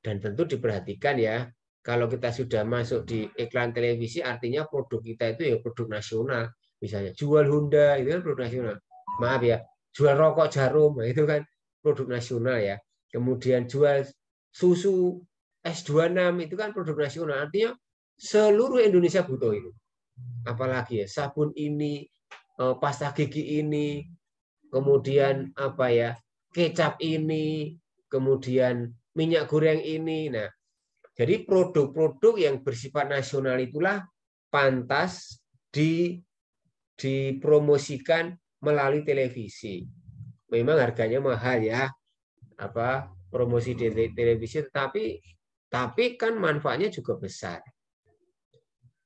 Dan tentu diperhatikan ya, kalau kita sudah masuk di iklan televisi artinya produk kita itu ya produk nasional. Misalnya jual Honda itu kan produk nasional. Maaf ya, jual rokok Jarum itu kan produk nasional ya. Kemudian jual susu S26 itu kan produk nasional. Artinya seluruh Indonesia butuh itu. Apalagi ya sabun ini, pasta gigi ini, kemudian apa ya, kecap ini, kemudian minyak goreng ini. Nah, jadi produk-produk yang bersifat nasional itulah pantas dipromosikan melalui televisi. Memang harganya mahal ya, apa promosi di televisi, tapi kan manfaatnya juga besar.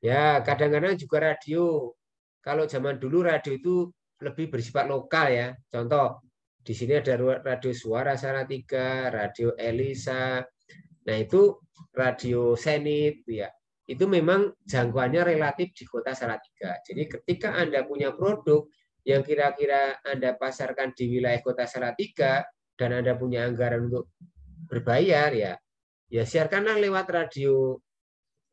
Ya, kadang-kadang juga radio. Kalau zaman dulu radio itu lebih bersifat lokal ya. Contoh, di sini ada radio Suara Salatiga, radio Elisa. Nah, itu radio Zenit ya. Itu memang jangkauannya relatif di kota Salatiga. Jadi ketika Anda punya produk yang kira-kira Anda pasarkan di wilayah kota Salatiga dan Anda punya anggaran untuk berbayar ya siarkanlah lewat radio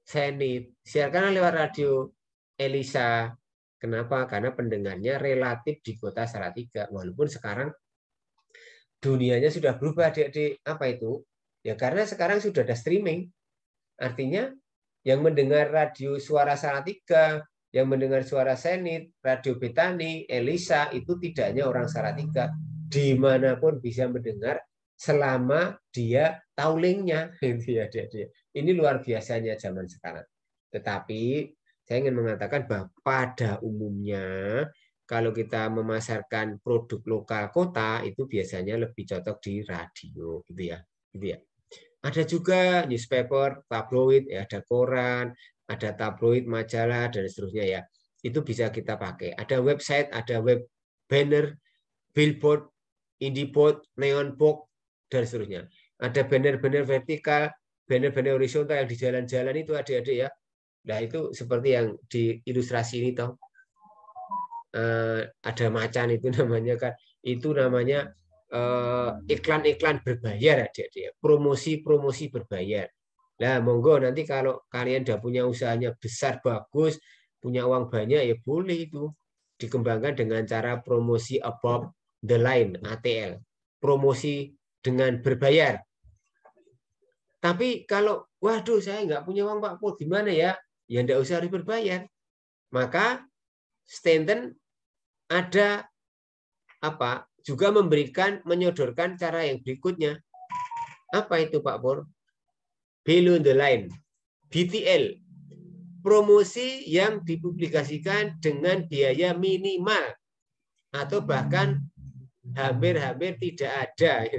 Zenit, siarkanlah lewat radio Elisa. Kenapa? Karena pendengarnya relatif di kota Salatiga. Walaupun sekarang dunianya sudah berubah, adik-adik. Apa itu? Ya karena sekarang sudah ada streaming. Artinya yang mendengar radio Suara Salatiga, yang mendengar suara Zenit, radio Betani, Elisa, itu tidak hanya orang Salatiga. Dimanapun bisa mendengar selama dia tahu linknya. Ini luar biasanya zaman sekarang. Tetapi saya ingin mengatakan bahwa pada umumnya kalau kita memasarkan produk lokal kota itu biasanya lebih cocok di radio, gitu ya. Ada juga newspaper, tabloid, ya, ada koran, ada tabloid, majalah dan seterusnya ya. Itu bisa kita pakai. Ada website, ada web banner, billboard, indieboard, neon box dan seterusnya. Ada banner-banner vertikal, banner-banner horizontal yang di jalan-jalan itu adik-adik ya. Nah itu seperti yang di ilustrasi ini toh. Ada macan itu namanya kan. Itu namanya iklan-iklan berbayar adik-adik. Promosi-promosi berbayar. Nah monggo nanti kalau kalian udah punya usahanya besar, bagus, punya uang banyak ya boleh itu. Dikembangkan dengan cara promosi above the line, ATL. Promosi dengan berbayar. Tapi kalau, waduh saya nggak punya uang Pak Pur, gimana ya? Ya nggak usah harus berbayar. Maka Stanton ada apa? Juga menyodorkan cara yang berikutnya. Apa itu Pak Pur? Below the line, BTL. Promosi yang dipublikasikan dengan biaya minimal atau bahkan hampir-hampir tidak ada.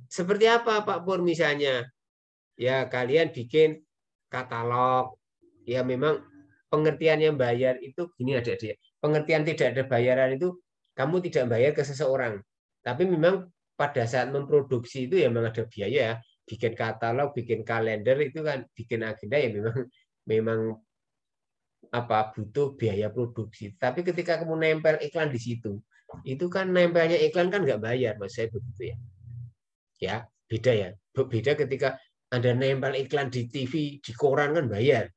Seperti apa Pak Pur misalnya? Ya kalian bikin katalog. Ya memang pengertian yang bayar itu gini adik-adik. Pengertian tidak ada bayaran itu kamu tidak bayar ke seseorang. Tapi memang pada saat memproduksi itu ya memang ada biaya. Bikin katalog, bikin kalender itu kan bikin agenda ya memang apa butuh biaya produksi. Tapi ketika kamu nempel iklan di situ, itu kan nempelnya iklan kan nggak bayar, mas saya begitu ya. Ya beda ya. Beda ketika Anda nempel iklan di TV, di koran kan bayar.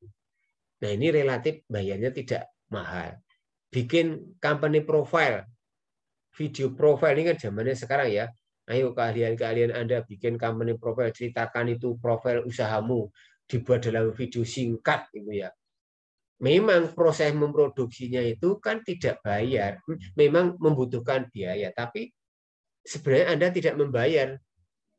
Nah ini relatif bayarnya tidak mahal. Bikin company profile, video profile ini kan zamannya sekarang ya. Ayo keahlian-keahlian Anda bikin company profile, ceritakan itu profil usahamu, dibuat dalam video singkat gitu ya. Memang proses memproduksinya itu kan tidak bayar, memang membutuhkan biaya, tapi sebenarnya Anda tidak membayar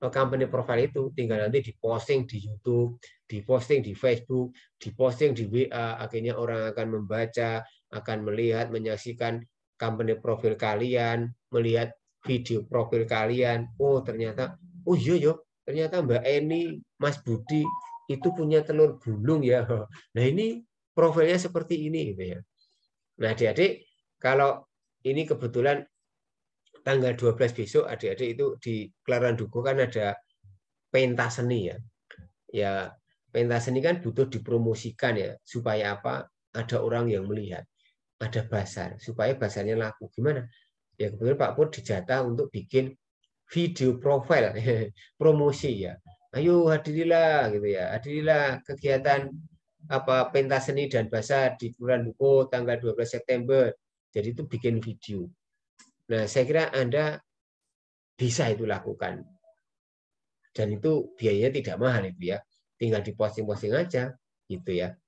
company profile itu, tinggal nanti diposting di YouTube, diposting di Facebook, diposting di WA, akhirnya orang akan membaca, akan melihat, menyaksikan company profil kalian, melihat video profil kalian. Oh ternyata, oh iya yo, ternyata Mbak Eni, Mas Budi itu punya telur gulung ya. Nah ini profilnya seperti ini gitu ya. Nah adik-adik, kalau ini kebetulan tanggal 12 besok adik-adik itu di Kelurahan Dukuh kan ada pentas seni ya. Ya, pentas seni kan butuh dipromosikan ya supaya apa? Ada orang yang melihat. Ada bazar supaya bazarnya laku. Gimana? Ya kebetulan Pak Pur dijatah untuk bikin video profile promosi ya. Ayo hadirilah gitu ya. Hadirilah kegiatan apa pentas seni dan bazar di Kelurahan Dukuh tanggal 12 September. Jadi itu bikin video. Nah, saya kira Anda bisa itu lakukan. Dan itu biayanya tidak mahal itu ya. Tinggal diposting-posting aja gitu ya.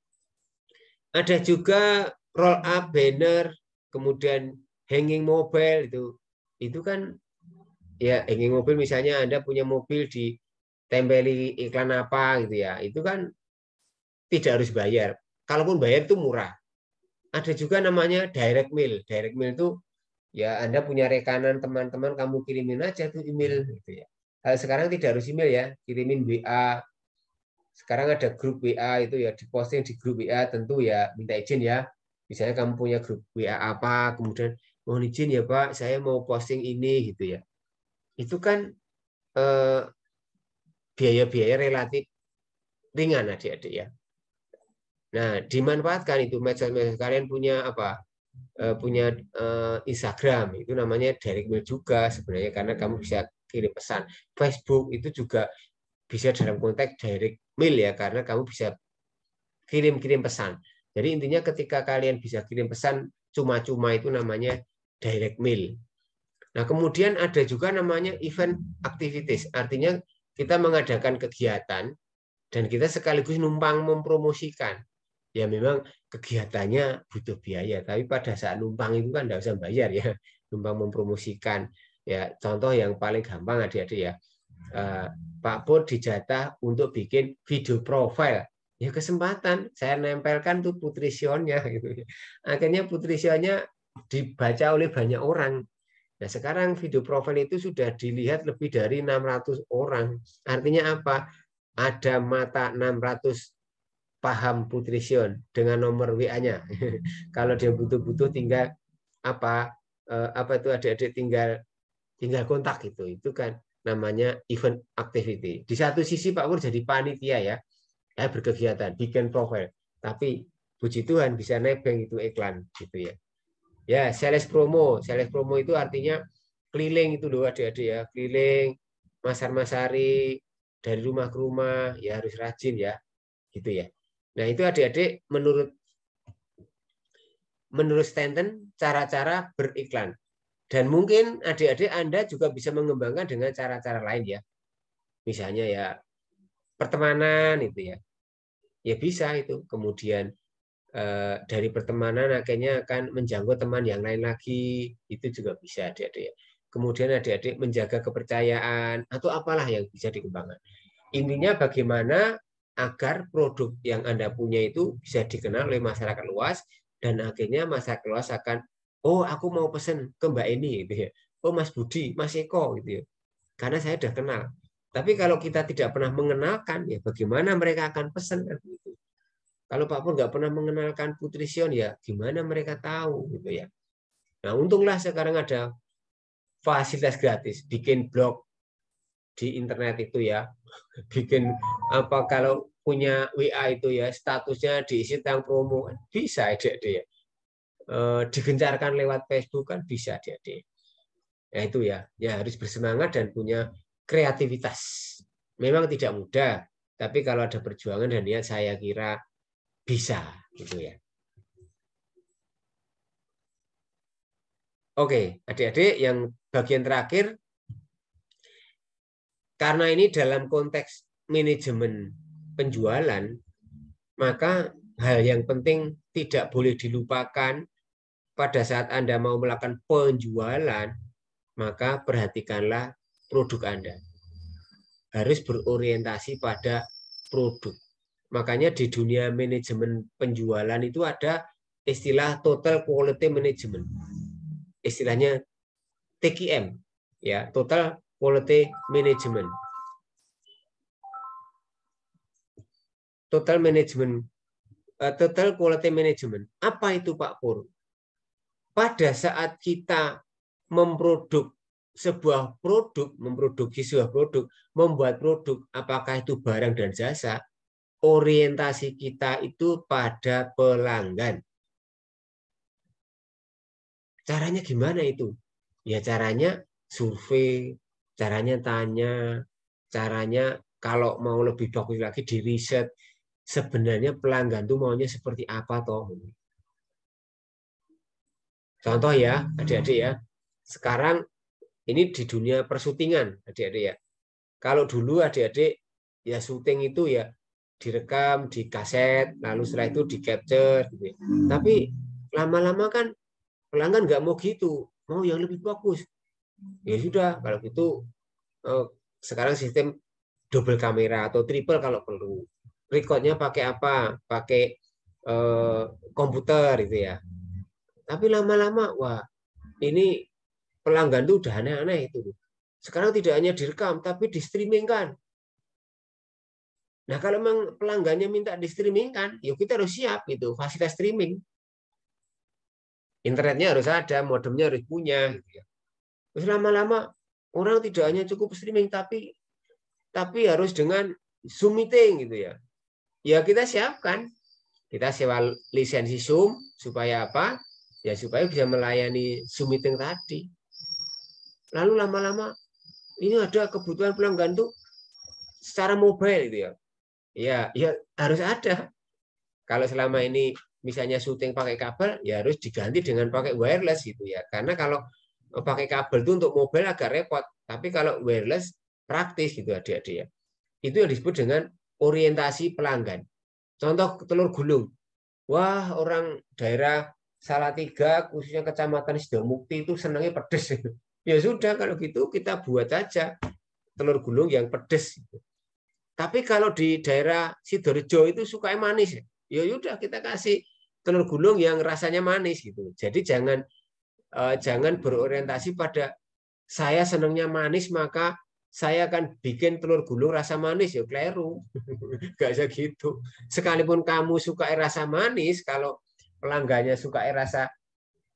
Ada juga roll up banner, kemudian hanging mobile itu. Itu kan ya hanging mobile misalnya Anda punya mobil ditempeli iklan apa gitu ya. Itu kan tidak harus bayar. Kalaupun bayar itu murah. Ada juga namanya direct mail. Direct mail itu Ya Anda punya rekanan teman-teman, kamu kirimin aja tuh email gitu ya. Sekarang tidak harus email ya, kirimin WA. Sekarang ada grup WA itu ya, diposting di grup WA, tentu ya minta izin ya. Misalnya kamu punya grup WA apa, kemudian mohon izin ya Pak, saya mau posting ini gitu ya. Itu kan eh, biaya-biaya relatif ringan adik-adik ya. Nah, dimanfaatkan itu medsos-medsos, kalian punya apa? Punya Instagram, itu namanya direct mail juga sebenarnya, karena kamu bisa kirim pesan. Facebook itu juga bisa dalam konteks direct mail ya, karena kamu bisa kirim-kirim pesan. Jadi intinya ketika kalian bisa kirim pesan cuma-cuma itu namanya direct mail. Nah, kemudian ada juga namanya event activities. Artinya kita mengadakan kegiatan dan kita sekaligus numpang mempromosikan. Ya memang kegiatannya butuh biaya, tapi pada saat numpang itu kan tidak usah bayar ya. Numpang mempromosikan. Ya, contoh yang paling gampang adik-adik ya. Pak Pur dijatah untuk bikin video profile. Ya kesempatan, saya nempelkan tuh putrisionnya gitu. Akhirnya putrisionnya dibaca oleh banyak orang. Nah, sekarang video profile itu sudah dilihat lebih dari 600 orang. Artinya apa? Ada mata 600 paham putrision dengan nomor WA-nya. Kalau dia butuh-butuh tinggal apa itu adik-adik tinggal kontak gitu. Itu kan namanya event activity. Di satu sisi Pak Pur jadi panitia ya, berkegiatan, bikin profil. Tapi puji Tuhan bisa nebeng itu iklan gitu ya. Ya, sales promo. Sales promo itu artinya keliling itu loh adik-adik ya. Keliling, masar-masari, dari rumah ke rumah, ya harus rajin ya. Gitu ya. Nah, itu adik-adik menurut Stanton cara-cara beriklan. Dan mungkin adik-adik Anda juga bisa mengembangkan dengan cara-cara lain ya. Misalnya ya pertemanan itu ya. Ya bisa itu. Kemudian dari pertemanan akhirnya akan menjangkau teman yang lain lagi, itu juga bisa adik-adik. Kemudian adik-adik menjaga kepercayaan atau apalah yang bisa dikembangkan. Intinya bagaimana agar produk yang Anda punya itu bisa dikenal oleh masyarakat luas, dan akhirnya masyarakat luas akan, oh aku mau pesen ke Mbak ini gitu ya. Oh Mas Budi, Mas Eko gitu ya. Karena saya sudah kenal. Tapi kalau kita tidak pernah mengenalkan, ya bagaimana mereka akan pesan kan gitu. Kalau Pak Pur nggak pernah mengenalkan Putri Sion, ya gimana mereka tahu gitu ya. Nah, untunglah sekarang ada fasilitas gratis, bikin blog di internet itu ya, bikin apa kalau punya WA itu ya statusnya diisi tentang promo, bisa adik-adik ya. Digencarkan lewat Facebook kan bisa adik-adik. Nah itu ya, ya harus bersemangat dan punya kreativitas. Memang tidak mudah, tapi kalau ada perjuangan dan niat saya kira bisa gitu ya. Oke, adik-adik yang bagian terakhir, karena ini dalam konteks manajemen penjualan, maka hal yang penting tidak boleh dilupakan pada saat Anda mau melakukan penjualan, maka perhatikanlah produk Anda. Harus berorientasi pada produk. Makanya di dunia manajemen penjualan itu ada istilah total quality management. Istilahnya TQM, ya, total quality management. Total management, total quality management. Apa itu Pak Pur? Pada saat kita memproduksi sebuah produk, membuat produk, apakah itu barang dan jasa, orientasi kita itu pada pelanggan. Caranya gimana itu? Ya caranya survei, caranya tanya, caranya kalau mau lebih bagus lagi di riset, sebenarnya pelanggan tuh maunya seperti apa toh? Contoh ya, adik-adik ya. Sekarang ini di dunia persyutingan, adik-adik ya. Kalau dulu adik-adik ya syuting itu ya direkam di kaset, lalu setelah itu di capture gitu ya. Tapi lama-lama kan pelanggan nggak mau gitu, mau yang lebih bagus. Ya sudah, kalau gitu sekarang sistem double kamera atau triple kalau perlu. Recordnya pakai apa? Pakai komputer gitu ya. Tapi lama-lama, wah ini pelanggan tuh udah aneh-aneh itu. Sekarang tidak hanya direkam, tapi di streamingkan. Nah, kalau memang pelanggannya minta di streamingkan, yuk kita harus siap gitu, fasilitas streaming. Internetnya harus ada, modemnya harus punya. Gitu ya. Terus lama-lama orang tidak hanya cukup streaming, tapi harus dengan Zoom meeting gitu ya. Ya kita siapkan, kita sewa lisensi Zoom supaya apa? Ya supaya bisa melayani Zoom meeting tadi. Lalu lama-lama ini ada kebutuhan pelanggan tuh secara mobile gitu ya. Ya harus ada. Kalau selama ini misalnya syuting pakai kabel, ya harus diganti dengan pakai wireless gitu ya. Karena kalau pakai kabel itu untuk mobile agak repot, tapi kalau wireless praktis gitu adik-adik ya. Itu yang disebut dengan orientasi pelanggan. Contoh telur gulung. Wah, orang daerah Salatiga, khususnya Kecamatan Sidomukti itu senangnya pedes. Ya sudah, kalau gitu kita buat aja telur gulung yang pedes. Tapi kalau di daerah Sidorejo itu sukanya manis. Ya udah kita kasih telur gulung yang rasanya manis gitu. Jadi jangan berorientasi pada saya senangnya manis maka saya akan bikin telur gulung rasa manis, ya keliru. Gak bisa gitu. Sekalipun kamu suka rasa manis, kalau pelanggannya suka rasa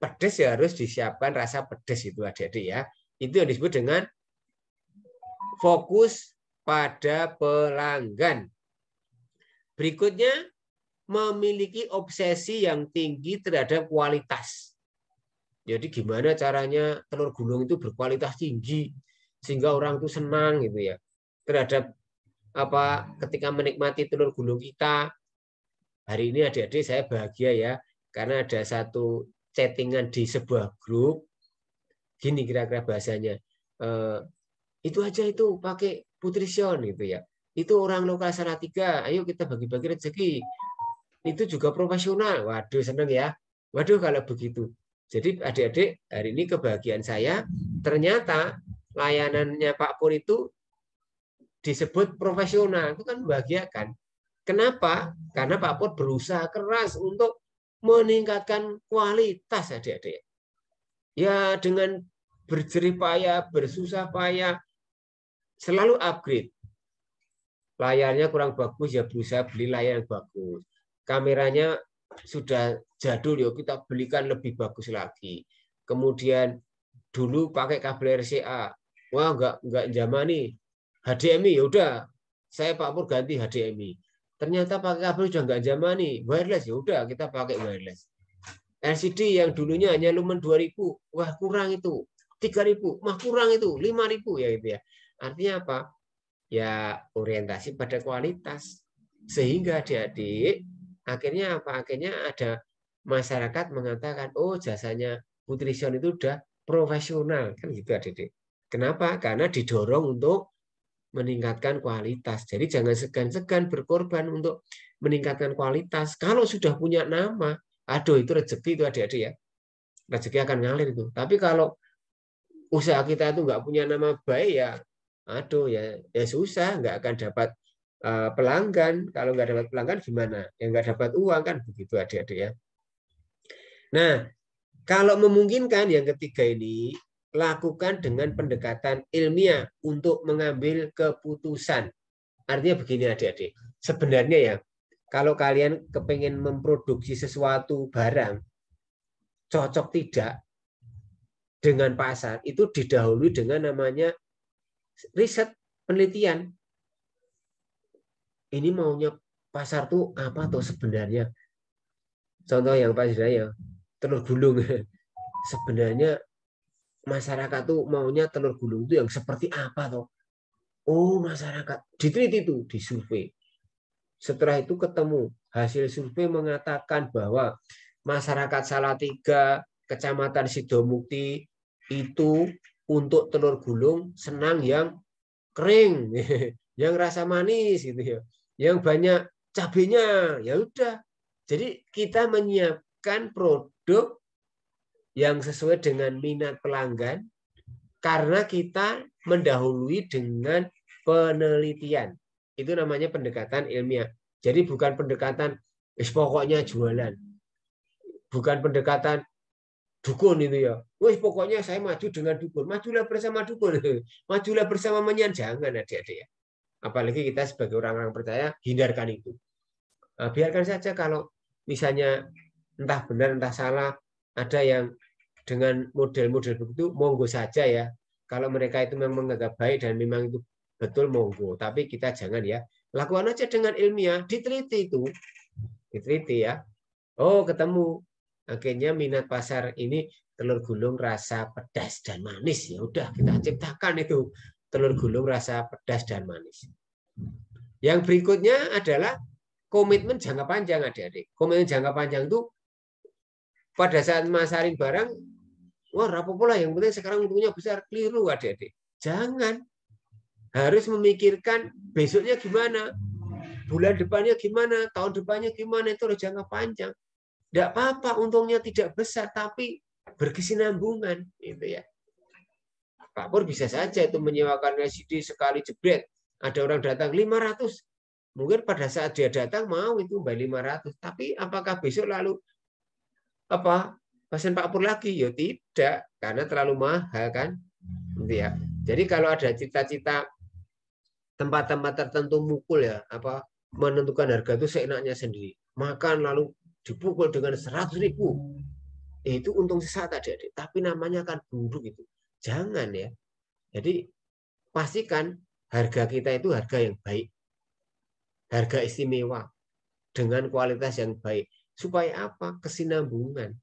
pedas ya harus disiapkan rasa pedas itu adik-adik ya. Itu yang disebut dengan fokus pada pelanggan. Berikutnya, memiliki obsesi yang tinggi terhadap kualitas. Jadi gimana caranya telur gulung itu berkualitas tinggi sehingga orang itu senang gitu ya terhadap apa ketika menikmati telur gulung kita. Hari ini adik-adik saya bahagia ya karena ada satu chattingan di sebuah grup. Gini kira-kira bahasanya. Itu aja itu pakai Putrition gitu ya. Itu orang lokal Salatiga, ayo kita bagi-bagi rezeki. Itu juga profesional. Waduh, seneng ya. Waduh, kalau begitu. Jadi adik-adik, hari ini kebahagiaan saya, ternyata layanannya Pak Pur itu disebut profesional. Itu kan membahagiakan. Kenapa? Karena Pak Pur berusaha keras untuk meningkatkan kualitas adik-adik. Ya dengan berjerih payah, bersusah payah, selalu upgrade. Layarnya kurang bagus, ya berusaha beli layar yang bagus. Kameranya sudah jadul, ya kita belikan lebih bagus lagi. Kemudian dulu pakai kabel RCA, wah nggak zamani HDMI, ya udah saya Pak Pur ganti HDMI. Ternyata pakai kabel sudah nggak zamani, wireless, ya udah kita pakai wireless. LCD yang dulunya hanya lumen 2000, wah kurang itu. 3000, mah kurang itu, 5000 ya gitu ya. Artinya apa? Ya orientasi pada kualitas. Sehingga adik-adik akhirnya apa? Akhirnya ada masyarakat mengatakan, oh jasanya Putrition itu udah profesional. Kan gitu adik-adik. Kenapa? Karena didorong untuk meningkatkan kualitas. Jadi jangan segan-segan berkorban untuk meningkatkan kualitas. Kalau sudah punya nama, aduh itu rezeki itu adik-adik ya. Rezeki akan ngalir itu. Tapi kalau usaha kita itu nggak punya nama baik ya, aduh ya susah, nggak akan dapat pelanggan. Kalau nggak dapat pelanggan gimana? Ya nggak dapat uang kan begitu adik-adik ya. Nah, kalau memungkinkan yang ketiga ini lakukan dengan pendekatan ilmiah untuk mengambil keputusan. Artinya begini adik-adik. Sebenarnya ya, kalau kalian kepengen memproduksi sesuatu barang cocok tidak dengan pasar, itu didahului dengan namanya riset, penelitian. Ini maunya pasar tuh apa tuh sebenarnya? Contoh yang pas ya, telur gulung. Sebenarnya masyarakat tuh maunya telur gulung itu yang seperti apa tuh? Oh, masyarakat diteliti itu, disurvei. Setelah itu ketemu hasil survei mengatakan bahwa masyarakat Salatiga, Kecamatan Sidomukti itu untuk telur gulung senang yang kering, yang rasa manis gitu ya, yang banyak cabenya. Ya udah. Jadi kita menyiapkan produk yang sesuai dengan minat pelanggan karena kita mendahului dengan penelitian. Itu namanya pendekatan ilmiah. Jadi bukan pendekatan pokoknya jualan. Bukan pendekatan dukun itu ya. Wih, pokoknya saya maju dengan dukun. Majulah bersama dukun. Majulah bersama menyan. Jangan adik-adik ya. Apalagi kita sebagai orang-orang percaya, hindarkan itu. Nah, biarkan saja kalau misalnya entah benar entah salah, ada yang dengan model-model begitu, monggo saja ya. Kalau mereka itu memang menganggap baik dan memang itu betul, monggo. Tapi kita jangan ya. Lakukan aja dengan ilmiah, diteliti itu. Diteliti ya. Oh, ketemu. Akhirnya minat pasar ini telur gulung rasa pedas dan manis. Ya udah, kita ciptakan itu telur gulung rasa pedas dan manis. Yang berikutnya adalah komitmen jangka panjang, adik-adik. Komitmen jangka panjang itu pada saat masarin barang, wah, apa-apa lah, yang penting sekarang untungnya besar. Keliru, adik-adik. Jangan. Harus memikirkan besoknya gimana, bulan depannya gimana, tahun depannya gimana, itu harus jangka panjang. Tidak apa-apa untungnya tidak besar, tapi berkesinambungan. Gitu ya. Pak Pur bisa saja itu menyewakan LCD sekali jebret. Ada orang datang 500. Mungkin pada saat dia datang mau itu bayar 500. Tapi apakah besok lalu pasien Pak Pur lagi? Ya tidak, karena terlalu mahal kan. Gitu ya. Jadi kalau ada cita-cita tempat-tempat tertentu mukul ya, menentukan harga itu seenaknya sendiri. Makan lalu dipukul dengan 100.000. Itu untung sesaat adik-adik. Tapi namanya akan buruk itu. Jangan ya. Jadi pastikan harga kita itu harga yang baik. Harga istimewa. Dengan kualitas yang baik. Supaya apa? Kesinambungan.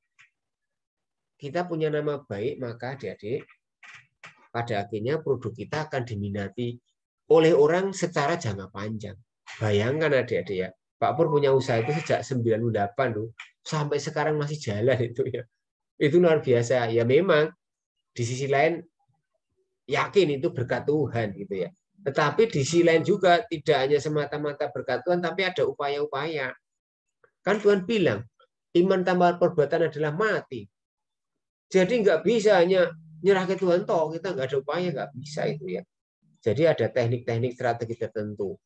Kita punya nama baik, maka adik-adik, pada akhirnya produk kita akan diminati oleh orang secara jangka panjang. Bayangkan adik-adik ya. Pak Pur punya usaha itu sejak 98 loh. Sampai sekarang masih jalan itu ya. Itu luar biasa. Ya memang di sisi lain yakin itu berkat Tuhan gitu ya. Tetapi di sisi lain juga tidak hanya semata-mata berkat Tuhan, tapi ada upaya-upaya. Kan Tuhan bilang, iman tanpa perbuatan adalah mati. Jadi nggak bisa hanya nyerah ke Tuhan toh, kita nggak ada upaya, nggak bisa itu ya. Jadi ada teknik-teknik strategi tertentu.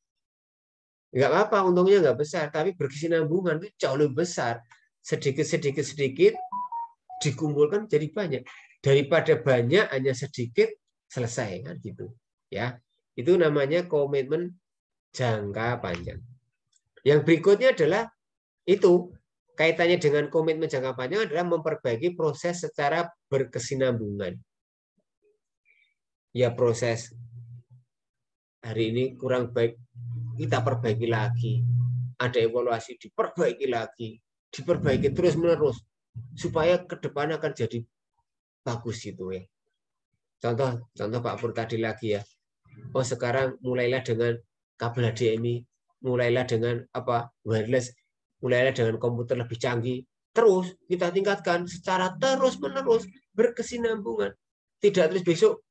Nggak apa-apa, untungnya nggak besar, tapi berkesinambungan itu jauh lebih besar. Sedikit dikumpulkan jadi banyak. Daripada banyak hanya sedikit selesai kan gitu. Ya, itu namanya komitmen jangka panjang. Yang berikutnya adalah itu kaitannya dengan komitmen jangka panjang adalah memperbaiki proses secara berkesinambungan. Ya proses hari ini kurang baik, kita perbaiki lagi. Ada evaluasi, diperbaiki lagi. Diperbaiki terus-menerus. Supaya ke depan akan jadi bagus itu ya. Contoh Pak Pur tadi lagi ya. Oh sekarang mulailah dengan kabel HDMI, mulailah dengan wireless, mulailah dengan komputer lebih canggih. Terus kita tingkatkan secara terus-menerus berkesinambungan. Tidak terus besok,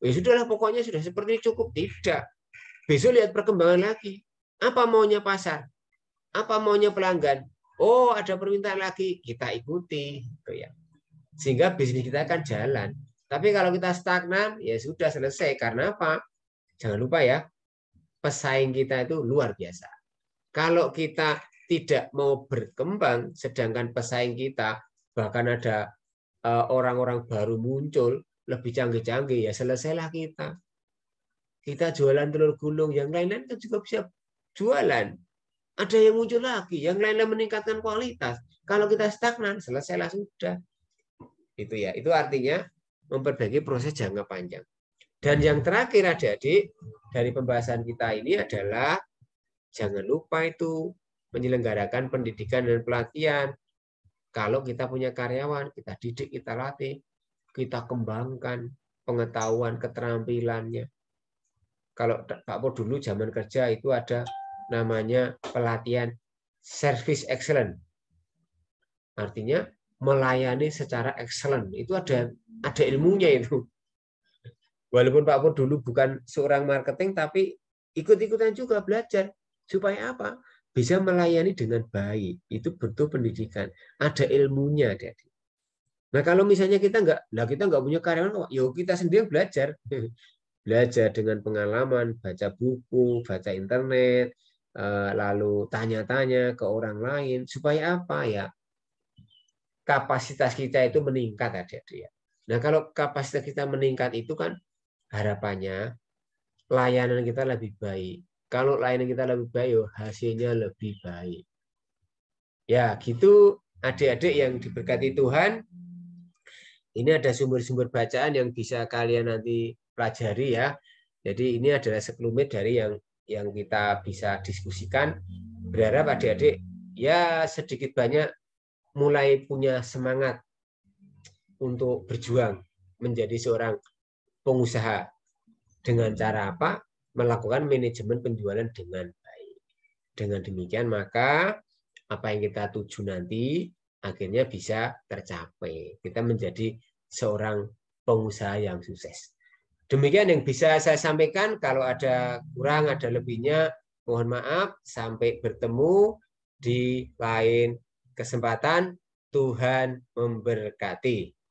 ya sudahlah pokoknya sudah seperti cukup. Tidak. Besok lihat perkembangan lagi. Apa maunya pasar? Apa maunya pelanggan? Oh, ada permintaan lagi, kita ikuti. Sehingga bisnis kita akan jalan. Tapi kalau kita stagnan, ya sudah selesai. Karena apa? Jangan lupa ya, pesaing kita itu luar biasa. Kalau kita tidak mau berkembang, sedangkan pesaing kita, bahkan ada orang-orang baru muncul, lebih canggih-canggih, ya selesailah kita. Kita jualan telur gulung, yang lain-lain kan juga bisa jualan. Ada yang muncul lagi, yang lain-lain meningkatkan kualitas. Kalau kita stagnan, selesailah sudah. Itu ya, itu artinya memperbaiki proses jangka panjang. Dan yang terakhir adik-adik dari pembahasan kita ini adalah jangan lupa itu menyelenggarakan pendidikan dan pelatihan. Kalau kita punya karyawan, kita didik, kita latih, kita kembangkan pengetahuan, keterampilannya. Kalau Pak Pur dulu zaman kerja itu ada namanya pelatihan service excellent. Artinya melayani secara excellent. Itu ada ilmunya itu. Walaupun Pak Pur dulu bukan seorang marketing, tapi ikut-ikutan juga belajar. Supaya apa? Bisa melayani dengan baik. Itu butuh pendidikan. Ada ilmunya. Nah kalau misalnya kita nggak punya karyawan, yuk kita sendiri belajar. Belajar dengan pengalaman, baca buku, baca internet, lalu tanya-tanya ke orang lain. Supaya apa ya? kapasitas kita itu meningkat, adik-adik. Nah, kalau kapasitas kita meningkat itu kan harapannya layanan kita lebih baik. Kalau layanan kita lebih baik, hasilnya lebih baik. Ya, gitu adik-adik yang diberkati Tuhan. Ini ada sumber-sumber bacaan yang bisa kalian nanti pelajari ya. Jadi ini adalah sekelumit dari yang kita bisa diskusikan. Berharap adik-adik ya sedikit banyak mulai punya semangat untuk berjuang menjadi seorang pengusaha. Dengan cara apa? Melakukan manajemen penjualan dengan baik. Dengan demikian maka apa yang kita tuju nanti akhirnya bisa tercapai. Kita menjadi seorang pengusaha yang sukses. Demikian yang bisa saya sampaikan. Kalau ada kurang, ada lebihnya, mohon maaf. Sampai bertemu di lain kesempatan. Tuhan memberkati.